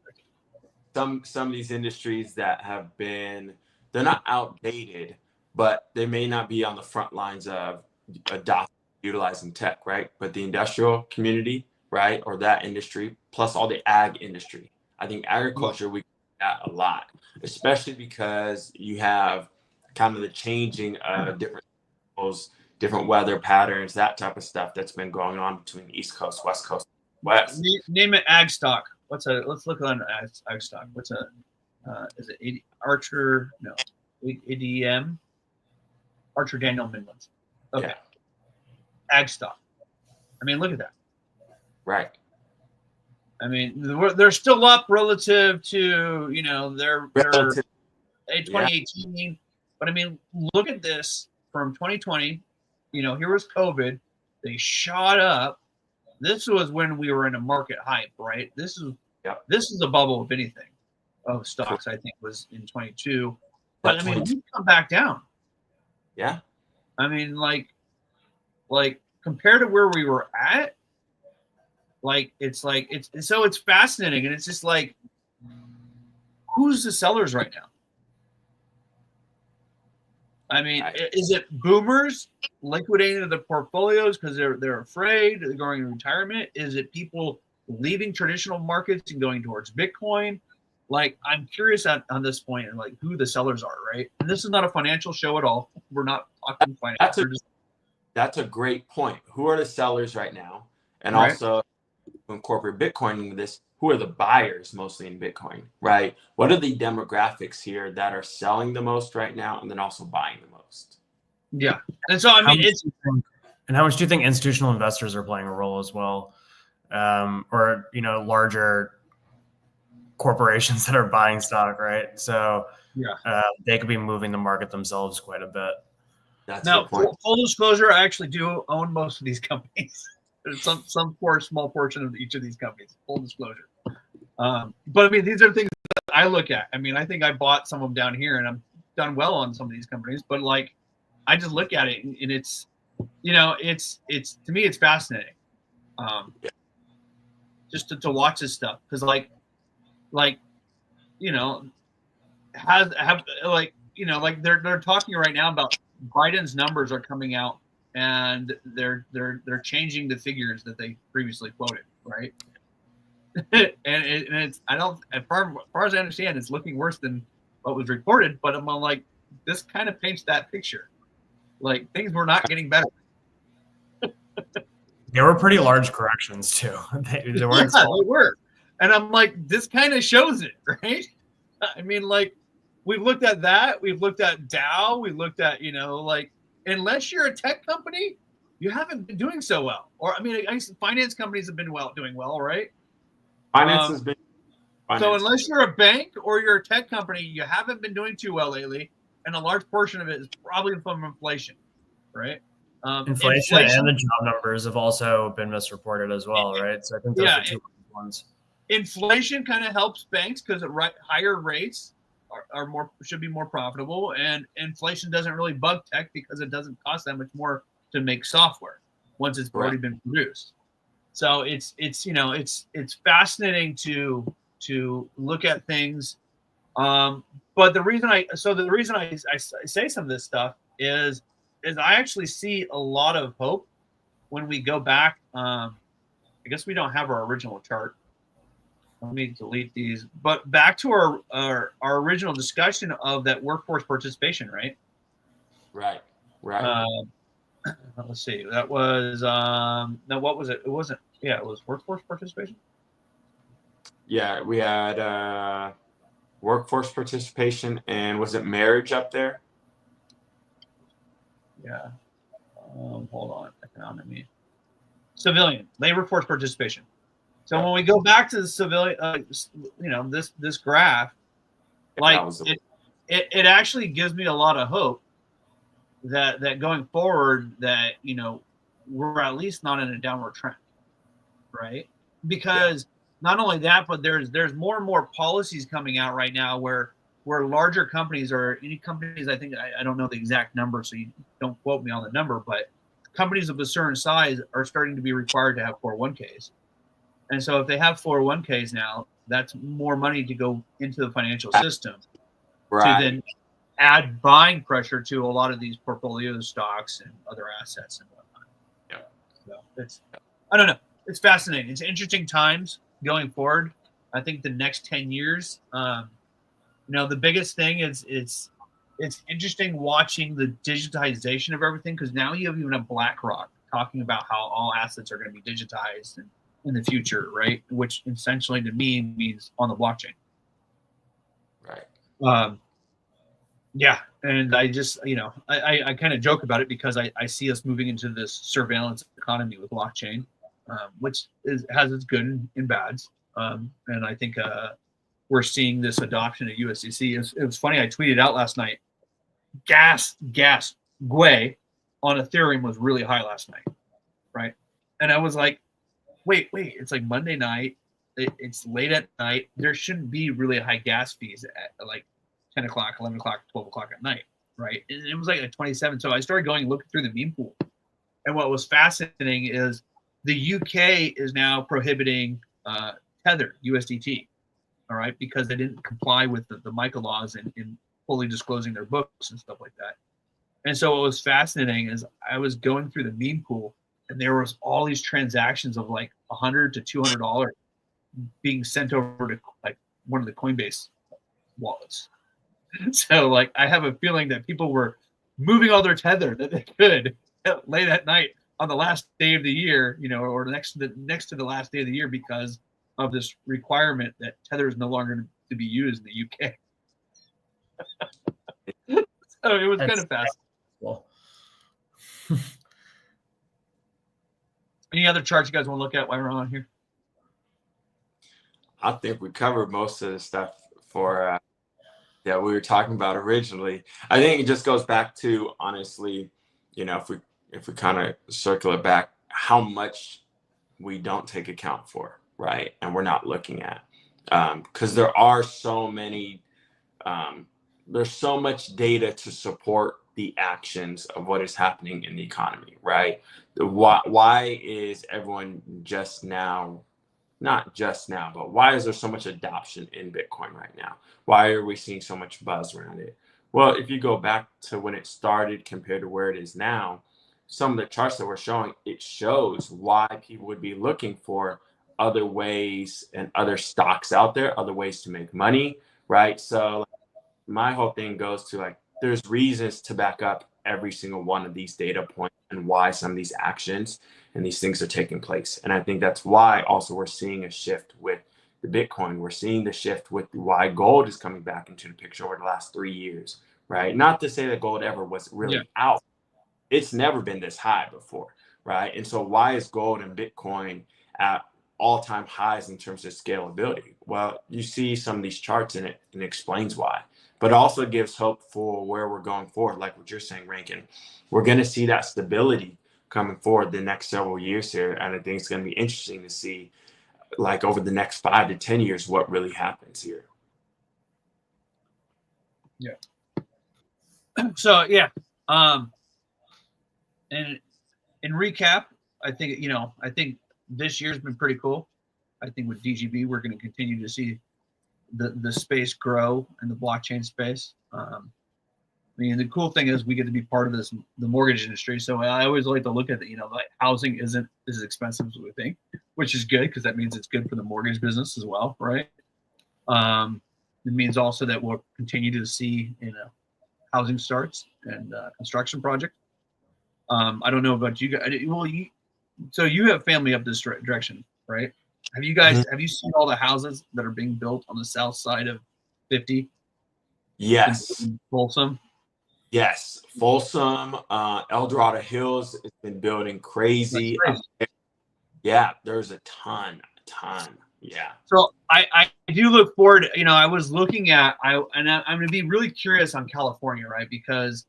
Some of these industries that have been, they're not outdated, but they may not be on the front lines of adopting, utilizing tech, right? But the industrial community, right, or that industry, plus all the ag industry. I think agriculture, we get that a lot, especially because you have kind of the changing of different weather patterns, that type of stuff that's been going on between the East Coast, West Coast, West. Name it ag stock. Let's look on ag stock. Is it Archer? No, ADM. Archer Daniel Midlands. Okay. Yeah. Ag stock. I mean, look at that. Right. I mean, they're still up relative to, their 2018. Yeah. But I mean, look at this from 2020. Here was COVID. They shot up. This was when we were in a market hype, right? This is a bubble, if anything, of stocks. I think was in 22. But I mean, we come back down. Yeah. I mean, like compared to where we were at, it's fascinating, and it's just like, who's the sellers right now? I mean, is it boomers liquidating the portfolios because they're afraid they're going into retirement? Is it people leaving traditional markets and going towards Bitcoin? Like, I'm curious on this point, and like who the sellers are, right? And this is not a financial show at all. We're not talking finance. That's a great point. Who are the sellers right now? And right. Also incorporate Bitcoin into this. Who are the buyers mostly in Bitcoin, right? What are the demographics here that are selling the most right now and then also buying the most? Yeah. And so, I mean, how much do you think institutional investors are playing a role as well? Or, larger corporations that are buying stock, right? So they could be moving the market themselves quite a bit. That's now, full disclosure, I actually do own most of these companies. There's some small portion of each of these companies. Full disclosure. But I mean, these are things that I look at. I mean, I think I bought some of them down here, and I'm done well on some of these companies. But like, I just look at it, and it's, it's to me, it's fascinating. Just to watch this stuff, because they're talking right now about Biden's numbers are coming out. And they're changing the figures that they previously quoted, right? and it's as far as I understand, it's looking worse than what was reported. But I'm like, this kind of paints that picture. Like, things were not getting better. There were pretty large corrections too. They weren't small. They were, and I'm like, this kind of shows it, right? I mean, like, we've looked at that. We've looked at Dow. We looked at, like, unless you're a tech company, you haven't been doing so well. Or, I mean, finance companies have been doing well, right? Finance has been. So unless you're a bank or you're a tech company, you haven't been doing too well lately. And a large portion of it is probably from inflation, right? Inflation and the job numbers have also been misreported as well, right? So I think those are two ones. Inflation kind of helps banks because higher rates should be more profitable, and inflation doesn't really bug tech because it doesn't cost that much more to make software once it's already been produced. So it's fascinating to look at things. But the reason I say some of this stuff is I actually see a lot of hope when we go back. I guess we don't have our original chart. Let me delete these. But back to our original discussion of that workforce participation, right? Right. Let's see. That was now what was it? It wasn't. Yeah, it was workforce participation. Yeah, we had workforce participation, and was it marriage up there? Yeah. Hold on. Economy. Civilian labor force participation. So when we go back to the civilian, this graph, like it actually gives me a lot of hope that going forward that we're at least not in a downward trend, right? Because not only that, but there's more and more policies coming out right now where larger companies or any companies, I think I don't know the exact number, so you don't quote me on the number, but companies of a certain size are starting to be required to have 401ks. And so if they have 401ks now, that's more money to go into the financial system to then add buying pressure to a lot of these portfolio stocks and other assets and whatnot. So I don't know. It's fascinating. It's interesting times going forward. I think the next 10 years, the biggest thing is it's interesting watching the digitization of everything, because now you have even a BlackRock talking about how all assets are going to be digitized in the future, right? Which essentially to me means on the blockchain. Right. And I just, I kind of joke about it because I see us moving into this surveillance economy with blockchain, which has its good and bads. And I think we're seeing this adoption at USDC. It was funny. I tweeted out last night, gas GUI on Ethereum was really high last night, right? And I was like, wait, it's like Monday night. It's late at night. There shouldn't be really high gas fees at like 10 o'clock, 11 o'clock, 12 o'clock at night, right? And it was like at 27. So I started going and looking through the meme pool. And what was fascinating is the UK is now prohibiting Tether, USDT, all right, because they didn't comply with the MiCA laws in fully disclosing their books and stuff like that. And so what was fascinating is I was going through the meme pool, and there was all these transactions of like $100 to $200 being sent over to like one of the Coinbase wallets. So like I have a feeling that people were moving all their Tether that they could late at night on the last day of the year, or next to the last day of the year, because of this requirement that Tether is no longer to be used in the UK. So it was kind of fast. Well. Any other charts you guys want to look at while we're on here? I think we covered most of the stuff for that we were talking about originally. I think it just goes back to, honestly, if we kind of circle it back, how much we don't take account for, right? And we're not looking at, because there are so many, there's so much data to support the actions of what is happening in the economy, right? Why is everyone just now, not just now, but why is there so much adoption in Bitcoin right now? Why are we seeing so much buzz around it? Well, if you go back to when it started compared to where it is now, some of the charts that we're showing, it shows why people would be looking for other ways and other stocks out there, other ways to make money, right? So my whole thing goes to like, there's reasons to back up every single one of these data points and why some of these actions and these things are taking place. And I think that's why also we're seeing a shift with the the Bitcoin. We're seeing the shift with why gold is coming back into the picture over the last 3 years, right? Not to say that gold ever was really out. It's never been this high before, right? And so why is gold and Bitcoin at all-time highs in terms of scalability? Well, you see some of these charts in it, and it explains why. But it also gives hope for where we're going forward, like what you're saying, Rankin. We're going to see that stability coming forward the next several years here, and I think it's going to be interesting to see, like over the next 5 to 10 years, what really happens here. Yeah. So yeah, and in recap, I think this year's been pretty cool. I think with DGB, we're going to continue to see the space grow in the blockchain space. I mean, the cool thing is we get to be part of the mortgage industry. So I always like to look at it, like housing isn't as expensive as we think, which is good because that means it's good for the mortgage business as well, right? It means also that we'll continue to see, housing starts and construction projects. I don't know about you guys. Well, so you have family up this direction, right? Have you guys have you seen all the houses that are being built on the south side of 50? Yes. In Folsom. Yes, Folsom, El Dorado Hills has been building crazy. Yeah, there's a ton. Yeah. So I do look forward. I was looking at I'm going to be really curious on California, right? Because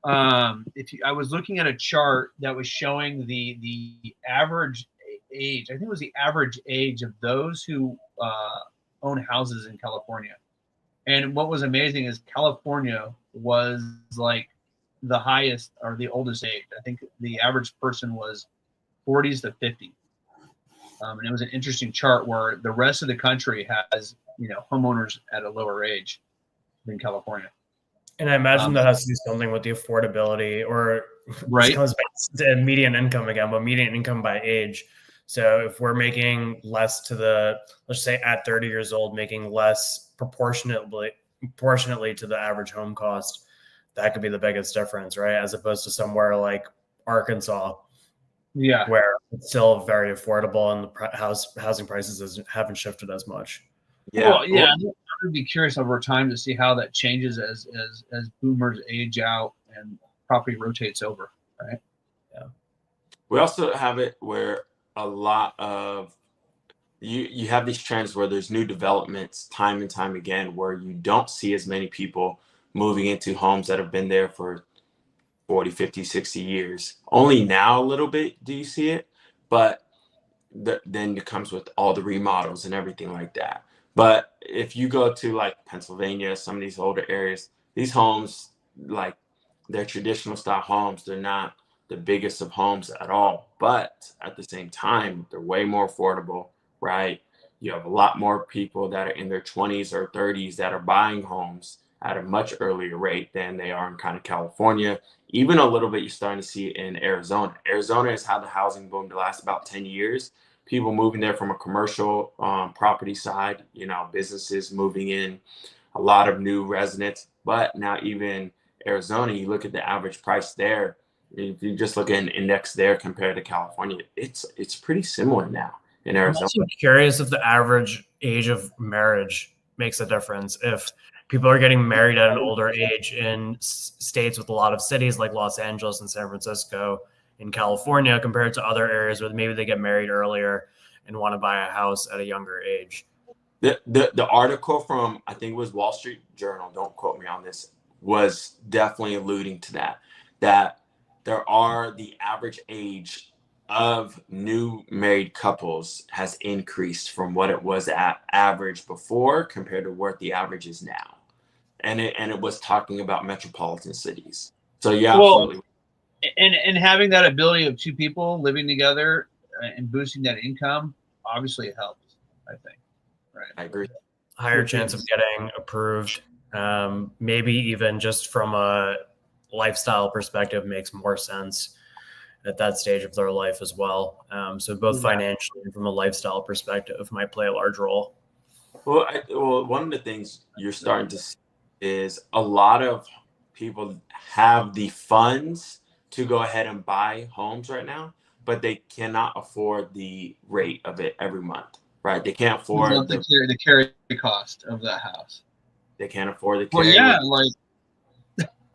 I was looking at a chart that was showing the average age. I think it was the average age of those who own houses in California. And what was amazing is California was like the highest or the oldest age. I think the average person was 40s to 50. And it was an interesting chart where the rest of the country has, homeowners at a lower age than California. And I imagine that has to do something with the affordability, or right. It comes back to median income again, but median income by age. So if we're making less let's say at 30 years old, making less proportionately to the average home cost, that could be the biggest difference, right? As opposed to somewhere like Arkansas, where it's still very affordable and the housing prices haven't shifted as much. Yeah, well, yeah. I would be curious over time to see how that changes as boomers age out and property rotates over, right? Yeah. We also have it where a lot of you have these trends where there's new developments time and time again where you don't see as many people moving into homes that have been there for 40, 50, 60 years. Only now a little bit do you see it, but then it comes with all the remodels and everything like that. But if you go to like Pennsylvania, some of these older areas, these homes, like they're traditional style homes, they're not the biggest of homes at all, but at the same time, they're way more affordable, right? You have a lot more people that are in their 20s or 30s that are buying homes at a much earlier rate than they are in kind of California. Even a little bit, you're starting to see it in Arizona. Arizona has had the housing boom the last about 10 years. People moving there from a commercial property side, businesses moving in, a lot of new residents. But now even Arizona, you look at the average price there, if you just look at an index there compared to California, it's pretty similar now in Arizona. I'm also curious if the average age of marriage makes a difference. If people are getting married at an older age in states with a lot of cities like Los Angeles and San Francisco in California compared to other areas where maybe they get married earlier and want to buy a house at a younger age. The article from, I think it was Wall Street Journal, don't quote me on this, was definitely alluding to that the average age of new married couples has increased from what it was at average before compared to what the average is now. And it was talking about metropolitan cities. So yeah, absolutely. And having that ability of two people living together and boosting that income, obviously it helps, I think. Right. I agree. Higher chance of getting approved. Maybe even just from a lifestyle perspective makes more sense at that stage of their life as well. So both financially and from a lifestyle perspective might play a large role. Well, one of the things you're starting to see is a lot of people have the funds to go ahead and buy homes right now, but they cannot afford the rate of it every month, Right. They can't You want afford the carry cost of that house. they can't afford the Well, carry. yeah, like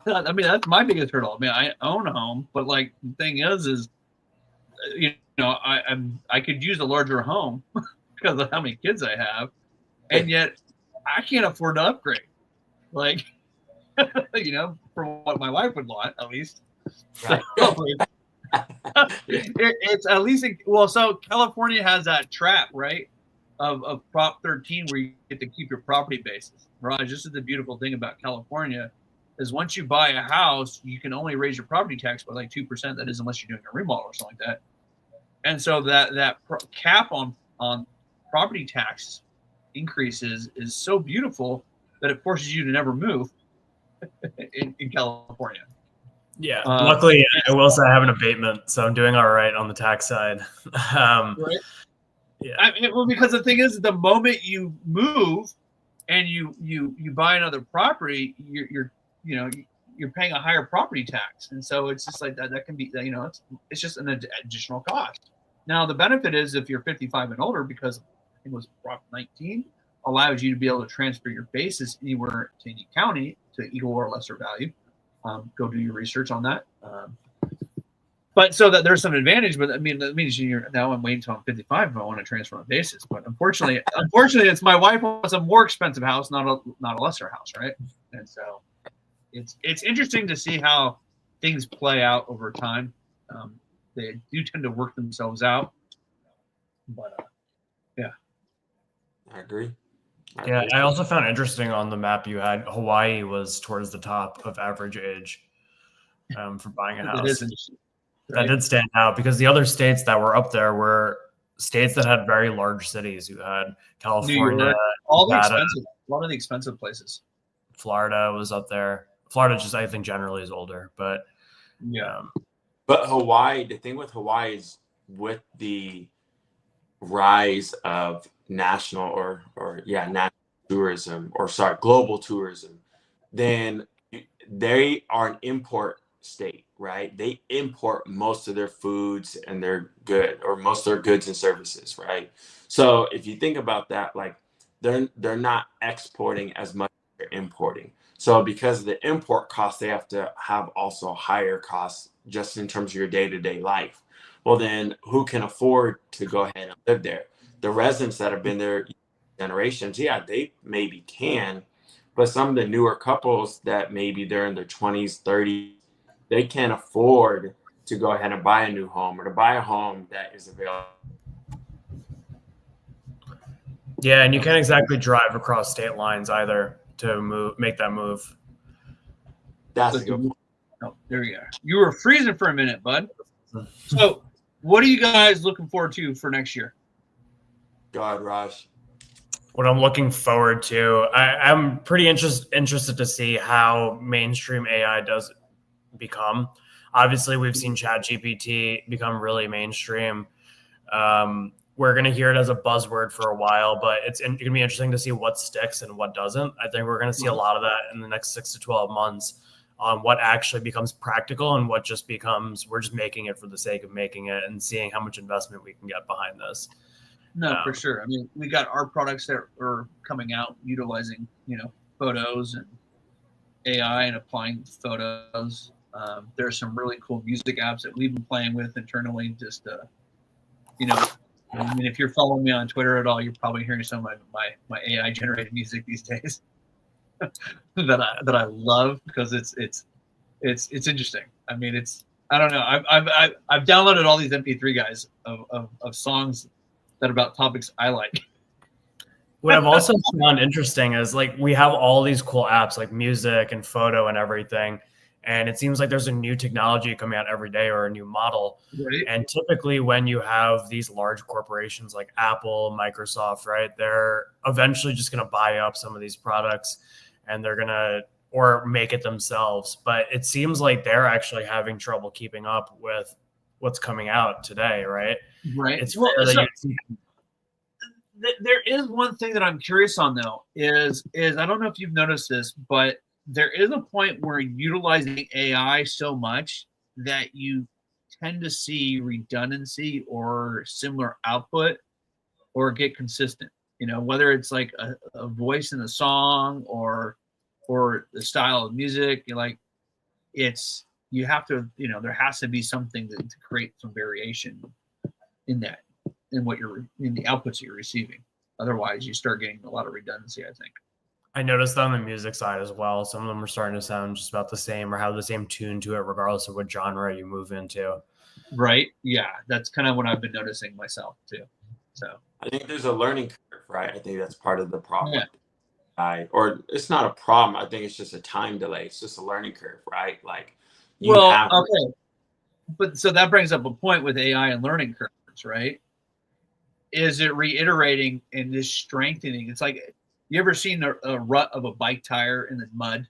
I mean that's my biggest hurdle. I mean, I own a home, but like the thing is you know, I could use a larger home because of how many kids I have, and yet I can't afford to upgrade. Like, you know, for what my wife would want, at least. Right. It's at least well. So California has that trap, right? Of Prop 13, where you get to keep your property basis. Raj, this is the beautiful thing about California, is once you buy a house, you can only raise your property tax by like 2%. That is, unless you're doing a remodel or something like that. And so that cap on property tax increases is so beautiful that it forces you to never move in California. Yeah. Luckily, I will say I have an abatement, so I'm doing all right on the tax side. Right. Yeah. I mean, well, because the thing is, the moment you move and you buy another property, you're paying a higher property tax, and so it's just like that. That can be, you know, it's just an additional cost. Now, the benefit is if you're 55 and older, because I think it was Prop 19 allows you to be able to transfer your basis anywhere to any county to equal or lesser value. Go do your research on that. But so that there's some advantage, but I mean, that means now I'm waiting until I'm 55 if I want to transfer my basis. But unfortunately, it's my wife wants a more expensive house, not a lesser house, right? And so it's interesting to see how things play out over time. They do tend to work themselves out, but yeah. I agree. Yeah, I also found interesting on the map you had Hawaii was towards the top of average age for buying a It house. is interesting. Right? That did stand out because the other states that were up there were states that had very large cities. You had California, York, all the Nevada, expensive, a lot of the expensive places. Florida was up there. Florida just, I think, generally is older, but Yeah. But Hawaii, the thing with Hawaii is with the rise of national tourism, global tourism, then they are an import state, right? They import most of their foods and most of their goods and services, right? So if you think about that, like they're not exporting as much as they're importing. So because of the import costs, they have to have also higher costs just in terms of your day-to-day life. Well, then who can afford to go ahead and live there? The residents that have been there generations, yeah, they maybe can, but some of the newer couples that maybe they're in their 20s, 30s, they can't afford to go ahead and buy a new home or to buy a home that is available. yeah, and you can't exactly drive across state lines either to make that move. That's a good point. Oh, there you are. You were freezing for a minute, bud. So, what are you guys looking forward to for next year? Go ahead, Raj. What I'm looking forward to, I'm pretty interested to see how mainstream AI does become. Obviously, we've seen ChatGPT become really mainstream. We're going to hear it as a buzzword for a while, but it's going to be interesting to see what sticks and what doesn't. I think we're going to see a lot of that in the next 6 to 12 months on what actually becomes practical and what just becomes, we're just making it for the sake of making it and seeing how much investment we can get behind this. No, for sure. I mean, we got our products that are coming out utilizing, photos and AI and applying photos. There's some really cool music apps that we've been playing with internally. Just, I mean, if you're following me on Twitter at all, you're probably hearing some of my AI generated music these days that I love because it's interesting. I mean, I don't know. I've downloaded all these MP3 guys of songs that are about topics I like. What I've also found interesting is like we have all these cool apps like music and photo and everything. And it seems like there's a new technology coming out every day or a new model. Right. And typically when you have these large corporations like Apple, Microsoft, right, they're eventually just going to buy up some of these products and they're going to, or make it themselves. But it seems like they're actually having trouble keeping up with what's coming out today, right? Right. It's there is one thing that I'm curious on though, is I don't know if you've noticed this, but there is a point where utilizing AI so much that you tend to see redundancy or similar output or get consistent. You know, whether it's like a voice in a song or the style of music, you like it's you have to, you know, there has to be something to create some variation in that, in what you're in the outputs that you're receiving. Otherwise, you start getting a lot of redundancy, I think. I noticed that on the music side as well. Some of them are starting to sound just about the same or have the same tune to it, regardless of what genre you move into. Right? Yeah, that's kind of what I've been noticing myself too. So I think there's a learning curve, right? I think that's part of the problem. yeah. Or it's not a problem. I think it's just a time delay. It's just a learning curve, right? Like Okay. But so that brings up a point with AI and learning curves, right? Is it reiterating and just strengthening? It's like, you ever seen a rut of a bike tire in the mud,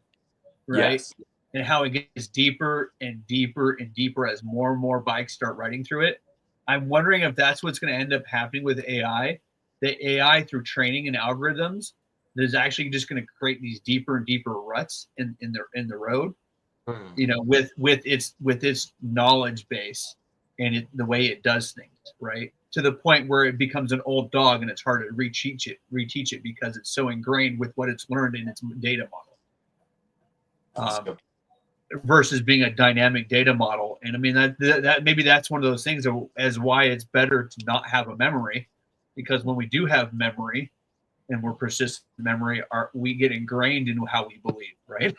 right? Yes. And how it gets deeper and deeper and deeper as more and more bikes start riding through it. I'm wondering if that's what's going to end up happening with AI. The AI, through training and algorithms, is actually just going to create these deeper and deeper ruts in the road. You know, with its knowledge base and the way it does things, right? To the point where it becomes an old dog and it's hard to reteach it because it's so ingrained with what it's learned in its data model. Versus being a dynamic data model. And I mean, that maybe that's one of those things as why it's better to not have a memory, because when we do have memory and we're persistent memory, we get ingrained into how we believe, right?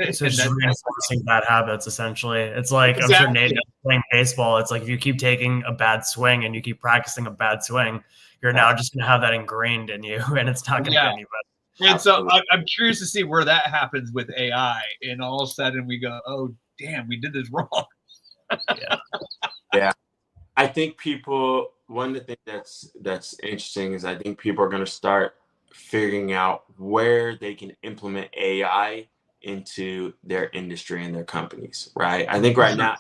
So it's just reinforcing bad habits, essentially. It's like, exactly. I'm sure Nate is playing baseball. It's like if you keep taking a bad swing and you keep practicing a bad swing, you're now just going to have that ingrained in you, and it's not going to get any better. And so I'm curious to see where that happens with AI, and all of a sudden we go, "Oh, damn, we did this wrong." Yeah. I think one of the things that's interesting is I think people are going to start figuring out where they can implement AI into their industry and their companies, right? I think right now,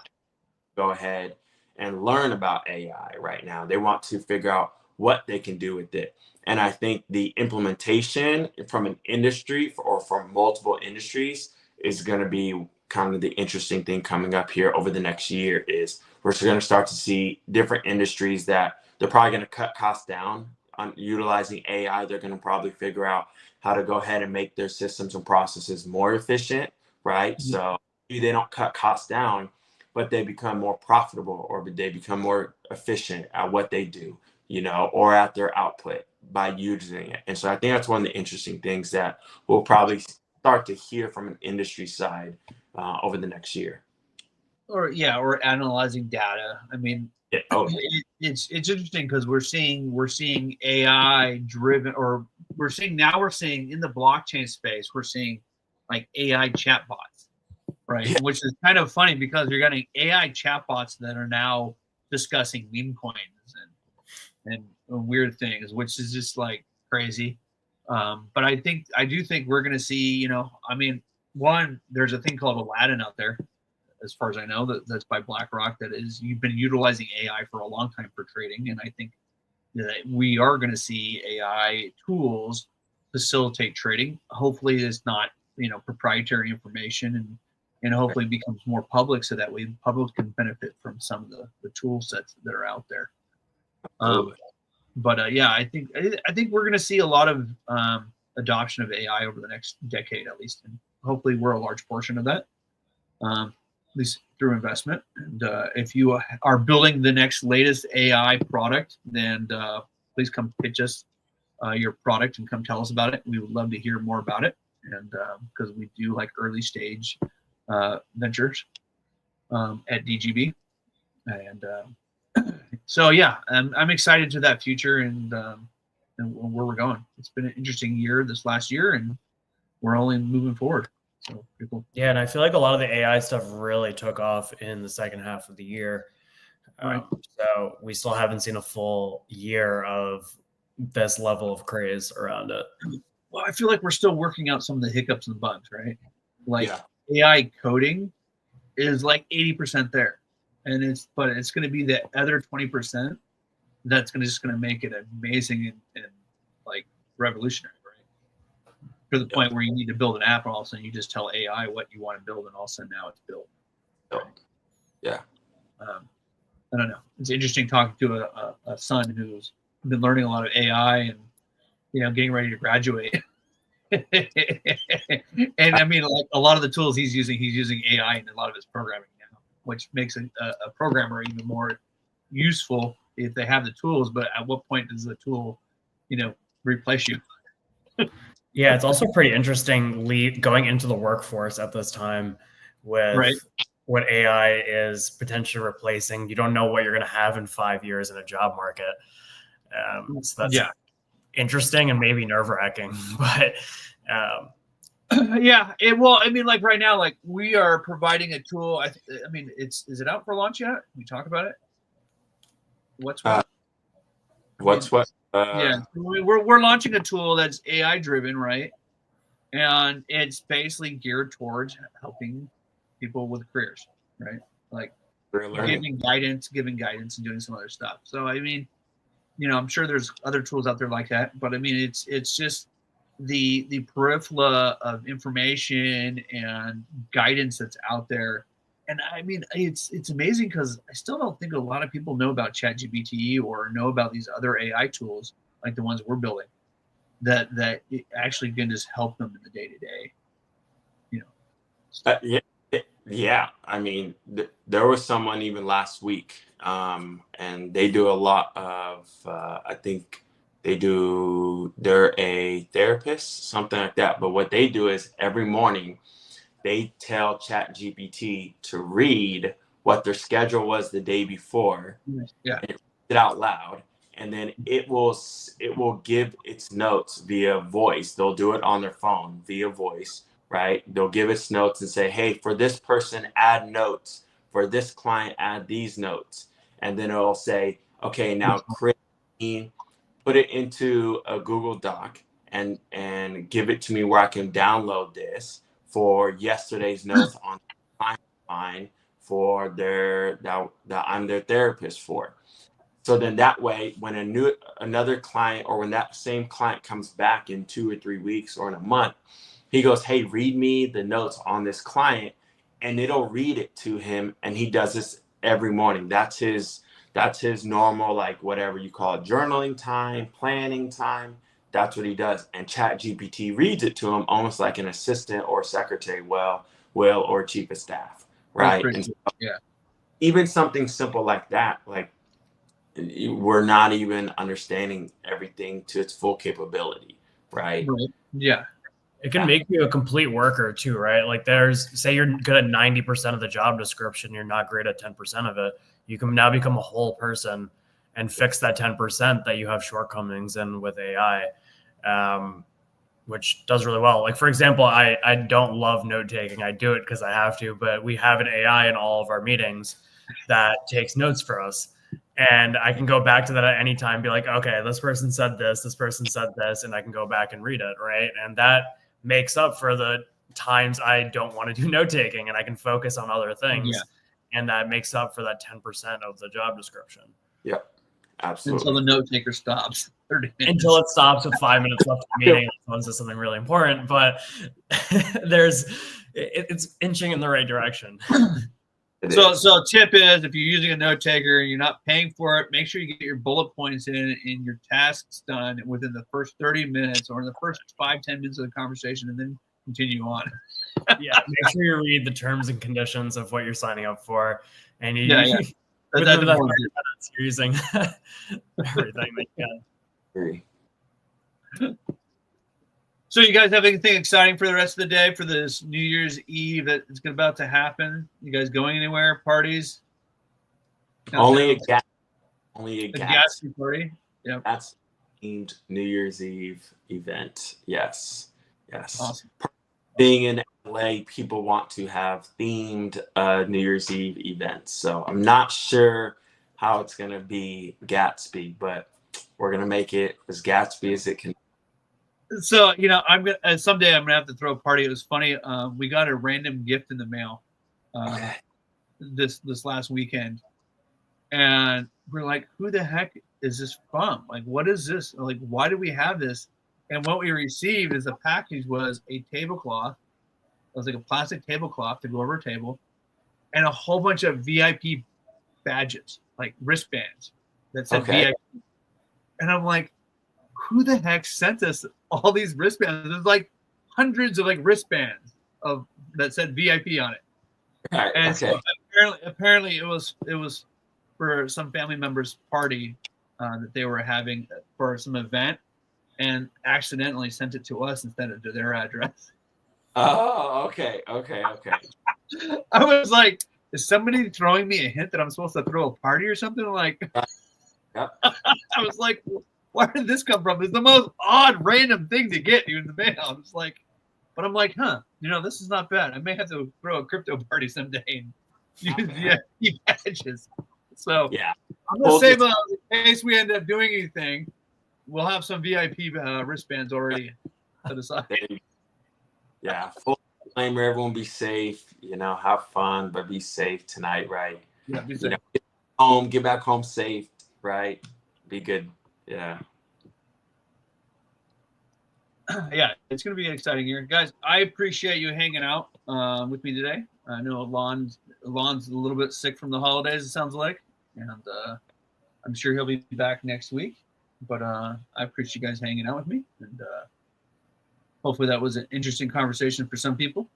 go ahead and learn about AI right now. They want to figure out what they can do with it. And I think the implementation from an industry or from multiple industries is going to be kind of the interesting thing coming up here over the next year. Is we're going to start to see different industries that they're probably going to cut costs down on utilizing AI. They're going to probably figure out how to go ahead and make their systems and processes more efficient, right? Mm-hmm. So maybe they don't cut costs down, but they become more profitable, or they become more efficient at what they do, you know, or at their output by using it. And so I think that's one of the interesting things that we'll probably start to hear from an industry side over the next year. Or analyzing data. I mean, it's interesting because we're seeing AI driven, or we're seeing in the blockchain space, we're seeing like AI chatbots, right? Yeah. Which is kind of funny because you're getting AI chatbots that are now discussing meme coins and weird things, which is just like crazy. But I do think we're going to see, you know, I mean, there's a thing called Aladdin out there, as far as I know, that's by BlackRock, you've been utilizing AI for a long time for trading. And I think that we are going to see AI tools facilitate trading. Hopefully it's not, you know, proprietary information, and hopefully becomes more public, so that way the public can benefit from some of the tool sets that are out there. I think we're going to see a lot of adoption of AI over the next decade, at least, and hopefully we're a large portion of that, at least through investment. And if you are building the next latest AI product, then please come pitch us your product and come tell us about it. We would love to hear more about it, and because we do like early stage ventures at DGB, and so yeah, I'm excited to that future and where we're going. It's been an interesting year this last year, and we're only moving forward. So people. Yeah, and I feel like a lot of the AI stuff really took off in the second half of the year. Right. So we still haven't seen a full year of this level of craze around it. Well, I feel like we're still working out some of the hiccups and bugs, right? Like AI coding is like 80% there. And it's going to be the other 20% that's just going to make it amazing and like revolutionary, right? To the point where you need to build an app, and all of a sudden you just tell AI what you want to build, and all of a sudden now it's built. Right? Yeah. I don't know. It's interesting talking to a son who's been learning a lot of AI and, getting ready to graduate. And I mean, like a lot of the tools he's using AI in a lot of his programming now, which makes a programmer even more useful if they have the tools. But at what point does the tool, replace you? Yeah, it's also pretty interesting going into the workforce at this time with what AI is potentially replacing. You don't know what you're going to have in 5 years in a job market. So that's interesting and maybe nerve-wracking, but like right now, like we are providing a tool. I mean, is it out for launch yet? We talk about it. What's what? We're launching a tool that's AI driven, right? And it's basically geared towards helping people with careers, right? Like giving guidance and doing some other stuff. So I mean, I'm sure there's other tools out there like that, but I mean, it's just the periphery of information and guidance that's out there. And I mean, it's amazing because I still don't think a lot of people know about ChatGPT or know about these other AI tools like the ones we're building that it actually can just help them in the day to day. Yeah. I mean, there was someone even last week, and they do a lot of, I think they're a therapist, something like that. But what they do is every morning they tell ChatGPT to read what their schedule was the day before. Yeah. And read it out loud. And then it will give its notes via voice. They'll do it on their phone via voice, right? They'll give its notes and say, hey, for this person, add notes. For this client, add these notes. And then it'll say, okay, now put it into a Google Doc and give it to me where I can download this for yesterday's notes on timeline for that I'm their therapist for. So then that way, when another client or when that same client comes back in 2 or 3 weeks or in a month, he goes, hey, read me the notes on this client, and it'll read it to him. And he does this every morning. That's his normal, like whatever you call it, journaling time, planning time. That's what he does. And ChatGPT reads it to him almost like an assistant or secretary will or chief of staff, right? And so even something simple like that, like we're not even understanding everything to its full capability, right? Yeah. It can make you a complete worker too, right? Like say you're good at 90% of the job description, you're not great at 10% of it. You can now become a whole person and fix that 10% that you have shortcomings in with AI, which does really well. Like, for example, I don't love note taking. I do it because I have to, but we have an AI in all of our meetings that takes notes for us. And I can go back to that at any time and be like, okay, this person said this, and I can go back and read it, right? And that makes up for the times I don't want to do note taking and I can focus on other things. Yeah. And that makes up for that 10% of the job description. Yep, absolutely. Until the note taker stops. 30 minutes. Until it stops with 5 minutes left of the meeting and someone says something really important, but it's inching in the right direction. So tip is, if you're using a note taker and you're not paying for it, make sure you get your bullet points in and your tasks done within the first 30 minutes or in the first 5-10 minutes of the conversation, and then continue on. Yeah, make sure you read the terms and conditions of what you're signing up for, and that's you're using everything that you can. So you guys have anything exciting for the rest of the day for this New Year's Eve that is about to happen? You guys going anywhere? Parties? Only a Gatsby party. Yeah, that's themed New Year's Eve event. Yes. Awesome. Being in LA, people want to have themed New Year's Eve events. So I'm not sure how it's gonna be Gatsby, but we're gonna make it as Gatsby as it can. So, someday I'm gonna have to throw a party. It was funny. We got a random gift in the mail this last weekend, and we're like, "Who the heck is this from? Like, what is this? Like, why do we have this?" And what we received as a package was a tablecloth. It was like a plastic tablecloth to go over a table, and a whole bunch of VIP badges, like wristbands that said VIP. And I'm like, who the heck sent us all these wristbands? There's like hundreds of like wristbands that said VIP on it. Right. And Okay. so apparently it was for some family member's party that they were having for some event, and accidentally sent it to us instead of to their address. Oh, okay. I was like, is somebody throwing me a hint that I'm supposed to throw a party or something? Like, Yep. I was like, where did this come from? It's the most odd, random thing to get in the mail. It's like, but I'm like, this is not bad. I may have to throw a crypto party someday and use VIP badges. So Yeah. I'm gonna save in case we end up doing anything. We'll have some VIP wristbands already set aside. Yeah. Full disclaimer, everyone be safe. Have fun, but be safe tonight, right? Yeah, be safe. Get back home safe, right? Be good. Yeah. Yeah, it's going to be an exciting year. Guys, I appreciate you hanging out with me today. I know Alon's a little bit sick from the holidays, it sounds like. And I'm sure he'll be back next week. But I appreciate you guys hanging out with me. And hopefully that was an interesting conversation for some people.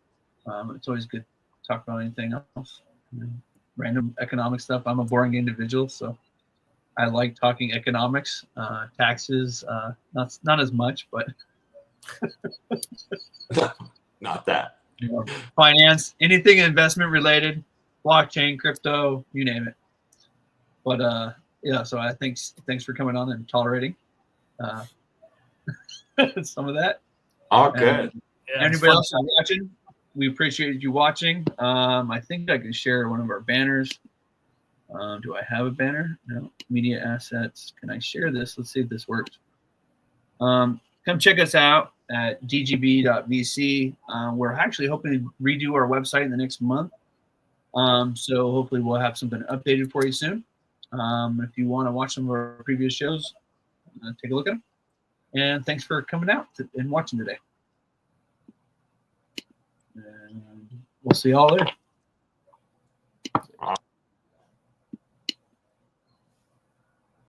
It's always good to talk about anything else. Random economic stuff. I'm a boring individual, so I like talking economics, taxes, not as much, but Not that. Finance, anything investment related, blockchain, crypto, you name it. But so I think thanks for coming on and tolerating some of that. All good. Anybody else watching? We appreciate you watching. I think I can share one of our banners. Do I have a banner? No. Media assets. Can I share this? Let's see if this works. Come check us out at dgb.vc. We're actually hoping to redo our website in the next month. So hopefully we'll have something updated for you soon. If you want to watch some of our previous shows, take a look at them. And thanks for coming out and watching today. And we'll see y'all later.